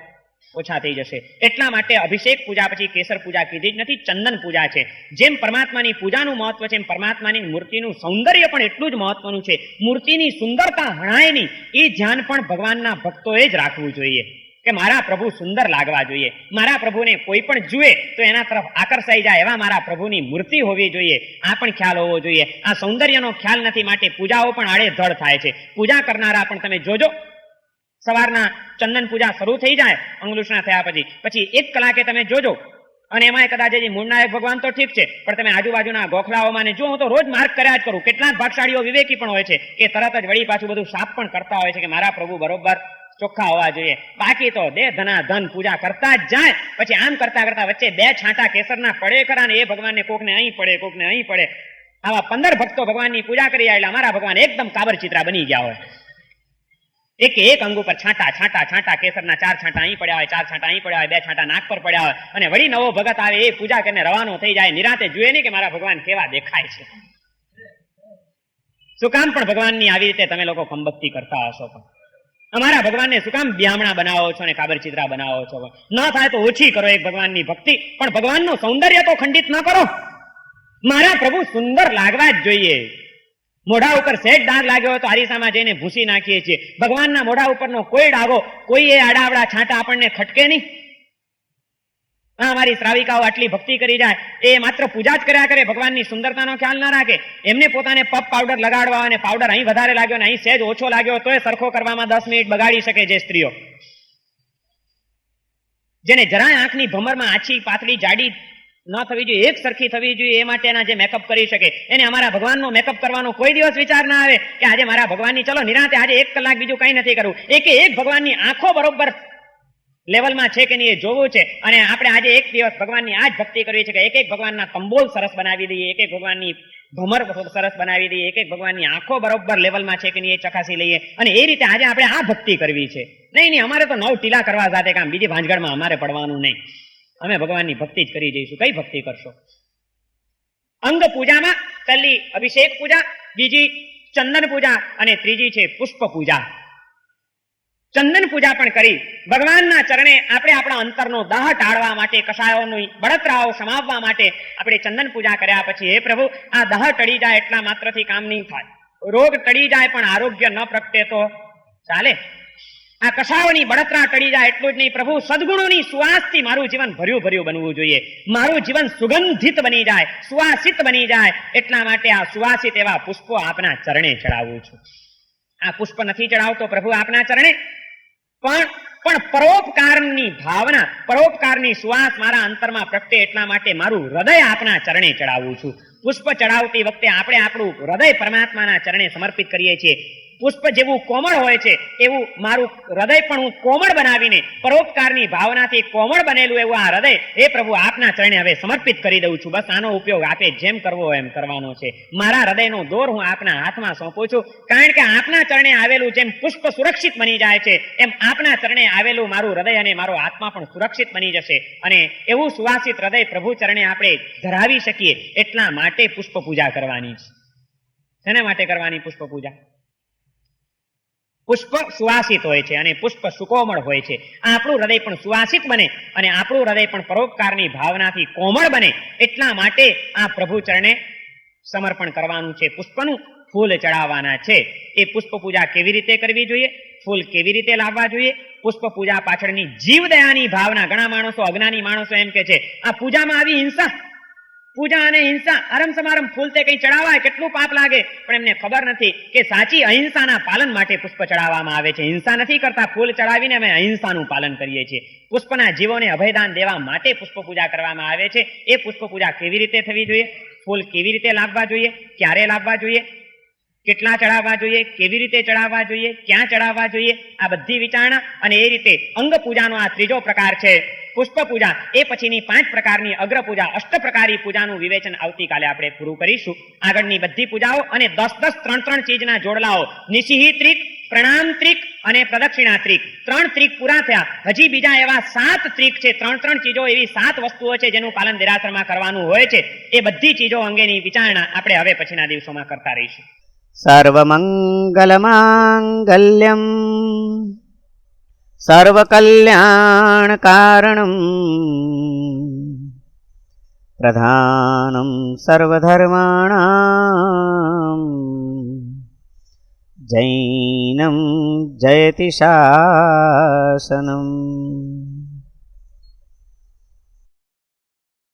ઓછા થઈ જશે. એટલા માટે અભિષેક પૂજા પછી કેસર પૂજા કીધી જ નથી, ચંદન પૂજા છે. જેમ પરમાત્માની પૂજાનું મહત્વ છે એમ પરમાત્માની મૂર્તિનું સૌંદર્ય પણ એટલું જ મહત્વનું છે. મૂર્તિની સુંદરતા હણાય નહીં, એ ધ્યાન પણ ભગવાનના ભક્તોએ જ રાખવું જોઈએ કે મારા પ્રભુ સુંદર લાગવા જોઈએ. મારા પ્રભુને કોઈ પણ જુએ તો એના તરફ આકર્ષાઈ જાય એવા મારા પ્રભુની મૂર્તિ હોવી જોઈએ. આ પણ ખ્યાલ હોવો જોઈએ. આ સૌંદર્યનો ખ્યાલ નથી, માટે પૂજાઓ પણ આડેધડ થાય છે. પૂજા કરનારા પણ તમે જોજો, સવારના ચંદન પૂજા શરૂ થઈ જાય અંગલુષણા થયા પછી 1 કલાકે તમે જોજો, અને એમાં કદાચ હજી મૂળનાયક ભગવાન તો ઠીક છે, પણ તમે આજુબાજુના ગોખલાઓમાં ને જો, હું તો રોજ માર્ક કર્યા જ કરું. કેટલાક ભાગશાળીઓ વિવેકી પણ હોય છે કે તરત જ વળી પાછું બધું સાફ પણ કરતા હોય છે કે મારા પ્રભુ બરોબર ચોખ્ખા હોવા જોઈએ. બાકી તો દે ધના ધન પૂજા કરતા જ જાય. પછી આમ કરતા કરતા વચ્ચે 2 છાંટા કેસરના પડે ખરા ને એ ભગવાનને કોકને અહીં પડે, કોકને અહીં પડે. આવા 15 ભક્તો ભગવાનની પૂજા કરી એટલે અમારા ભગવાન એકદમ કાબર ચિત્રા બની ગયા હોય. એક અંગ ઉપર છાંટા છાંટા છાંટા કેસરના 4 છાંટા અહીં પડ્યા હોય, 4 છાંટા અહીં પડ્યા હોય, 2 છાંટા નાક પર પડ્યા હોય, અને વળી નવો ભગત આવે એ પૂજા કરીને રવાનો થઈ જાય. નિરાતે જુએ નહીં કે મારા ભગવાન કેવા દેખાય છે. શું કામ પણ ભગવાનની આવી રીતે તમે લોકો કંબક્તિ કરતા હશો? પણ અમારા ભગવાનને શું કામ બ્યામણા બનાવો છો ને કાબર ચિત્રા બનાવો છો? ન થાય તો ઓછી કરો એક ભગવાનની ભક્તિ, પણ ભગવાનનું સૌંદર્ય તો ખંડિત ન કરો. મારા પ્રભુ સુંદર લાગવા જ જોઈએ. મોઢા ઉપર સહેજ ડાઘ લાગ્યો હોય તો અરીસામાં જઈને ભૂસી નાખીએ છીએ. ભગવાનના મોઢા ઉપરનો કોઈ ડાઘો, કોઈ એ આડાવડા છાંટા આપણને ખટકે નહીં. અમારી શ્રાવિકાઓ આટલી ભક્તિ કરી જાય, એ માત્ર પૂજા જ કર્યા કરે, ભગવાનની સુંદરતાનો ખ્યાલ ના રાખે. એમને પોતાને પપ પાવડર લગાડવા અને પાવડર અહીં વધારે લાગ્યો ને અહીં સહેજ ઓછો લાગ્યો તો એ સરખો કરવામાં 10 મિનિટ બગાડી શકે જે સ્ત્રીઓ. જેને જરાય આંખની ભમરમાં આછી પાતળી જાડી ન થવી જોઈએ, એક સરખી થવી જોઈએ, એ માટેના જે મેકઅપ કરી શકે, એને અમારા ભગવાનનો મેકઅપ કરવાનો કોઈ દિવસ વિચાર ના આવે કે આજે મારા ભગવાનની ચલો નિરાંતે આજે 1 કલાક બીજું કંઈ નથી કરવું. એક ભગવાનની આંખો બરોબર લેવલમાં છે કે નહીં એ જોવું છે. અને આપણે આજે એક દિવસ ભગવાનની આ જ ભક્તિ કરવી છે કે એક ભગવાનના કંબોલ સરસ બનાવી દઈએ, એક ભગવાનની ભમર સરસ બનાવી દઈએ, એક ભગવાનની આંખો બરોબર લેવલમાં છે કે નહીં એ ચકાસી લઈએ. અને એ રીતે આજે આપણે આ ભક્તિ કરવી છે. નહીં અમારે તો 9 ટીલા કરવા સાથે કામ, બીજી ભાંજગડમાં અમારે પડવાનું નહીં. અમે ભગવાનની ભક્તિ જ કરી જઈશું. કઈ ભક્તિ કરશો? અંગ પૂજામાં પહેલી અભિષેક પૂજા, બીજી ચંદન પૂજા અને ત્રીજી છે પુષ્પ પૂજા. ચંદન પૂજા પણ કરી ભગવાનના ચરણે આપણે આપણા અંતરનો દાહ ટાળવા માટે, કષાયોની બળતરાઓ સમાવવા માટે આપણે ચંદન પૂજા કર્યા પછી, હે પ્રભુ, આ દાહ ટળી જાય એટલા માત્રથી કામ નહીં થાય. રોગ ટળી જાય પણ આરોગ્ય ન પ્રગટે તો ચાલે. આ કષાયોની બળતરા ટળી જાય એટલું જ નહીં, પ્રભુ સદગુણોની સુવાસથી મારું જીવન ભર્યું ભર્યું બનવું જોઈએ. મારું જીવન સુગંધિત બની જાય, સુવાસિત બની જાય. એટલા માટે આ સુવાસિત એવા પુષ્પો આપના ચરણે ચડાવું છું. આ પુષ્પ નથી ચડાવતો પ્રભુ આપના ચરણે, પણ પરોપકારની ભાવના, પરોપકારની સુવાસ મારા અંતરમાં પ્રગટે એટલા માટે મારું હૃદય આપના ચરણે ચડાવું છું. પુષ્પ ચડાવતી વખતે આપણે આપણું હૃદય પરમાત્માના ચરણે સમર્પિત કરીએ છીએ. પુષ્પ જેવું કોમળ હોય છે એવું મારું હૃદય પણ હું કોમળ બનાવીને પરોપકારની ભાવનાથી કોમળ બનેલું એવું આ હૃદય એ પ્રભુ આપના ચરણે હવે સમર્પિત કરી દઉં છું. બસ આનો ઉપયોગ આપે જેમ કરવો એમ કરવાનો છે. મારા હૃદયનો દોર હું આપના હાથમાં સોંપું છું. કારણ કે આપના ચરણે આવેલું જેમ પુષ્પ સુરક્ષિત બની જાય છે એમ આપના ચરણે આવેલું મારું હૃદય અને મારો આત્મા પણ સુરક્ષિત બની જશે. અને એવું સુવાસિત હૃદય પ્રભુ ચરણે આપણે ધરાવી શકીએ એટલા માટે પુષ્પ પૂજા કરવાની છે. શેના માટે કરવાની પુષ્પ પૂજા? પુષ્પ સુવાસિત હોય છે અને પુષ્પ સુકોમળ હોય છે. આપણું હૃદય પણ સુવાસિત બને અને આપણું હૃદય પણ પરોપકારની ભાવનાથી કોમળ બને એટલા માટે આ પ્રભુ ચરણે સમર્પણ કરવાનું છે. પુષ્પનું ફૂલ ચડાવવાના છે. એ પુષ્પ પૂજા કેવી રીતે કરવી જોઈએ, ફૂલ કેવી રીતે લાવવા જોઈએ, પુષ્પ પૂજા પાછળની જીવદયાની ભાવના. ઘણા માણસો, અજ્ઞાની માણસો એમ કે છે આ પૂજામાં આવી હિંસા, પૂજા અને હિંસા, આરમ સમારમ ફૂલ તે કઈ ચડાવાય કેટલું પાપ લાગે. પણ એમને ખબર નથી કે સાચી અહિંસાના પાલન માટે પુષ્પ ચડાવવામાં આવે છે. હિંસા નથી કરતા, ફૂલ ચડાવીને અમે અહિંસાનું પાલન કરીએ છીએ. પુષ્પના જીવોને અભયદાન દેવા માટે પુષ્પ પૂજા કરવામાં આવે છે. એ પુષ્પ પૂજા કેવી રીતે થવી જોઈએ, ફૂલ કેવી રીતે લાવવા જોઈએ, ક્યારે લાવવા જોઈએ, કેટલા ચડાવવા જોઈએ, કેવી રીતે ચડાવવા જોઈએ, ક્યાં ચડાવવા જોઈએ, આ બધી વિચારણા. અને એ રીતે અંગ પૂજાનો આ ત્રીજો પ્રકાર છે પુષ્પ પૂજા. એ પછીની 5 પ્રકારની અગ્ર પૂજા, 8 પ્રકારી પૂજાનું વિવેચન આવતીકાલે આપણે પૂરું કરીશું. આગળની બધી પૂજાઓ અને 10-10 3-3 ચીજના જોડલાઓ, નિશિહી ત્રિક, પ્રણામ ત્રિક અને પ્રદક્ષિણા ત્રિક, 3 ત્રિક પૂરા થયા. હજી બીજા એવા 7 ત્રિક છે. 3-3 ચીજો, એવી 7 વસ્તુઓ છે જેનું પાલન દેરાસરમાં કરવાનું હોય છે. એ બધી ચીજો અંગેની વિચારણા આપણે હવે પછીના દિવસોમાં કરતા રહીશું. સર્વમંગલમાંગલ્યમ સર્વકલ્યાણકારણમ પ્રધાનમ સર્વધર્માણામ જૈનમ જયતિ શાસનમ.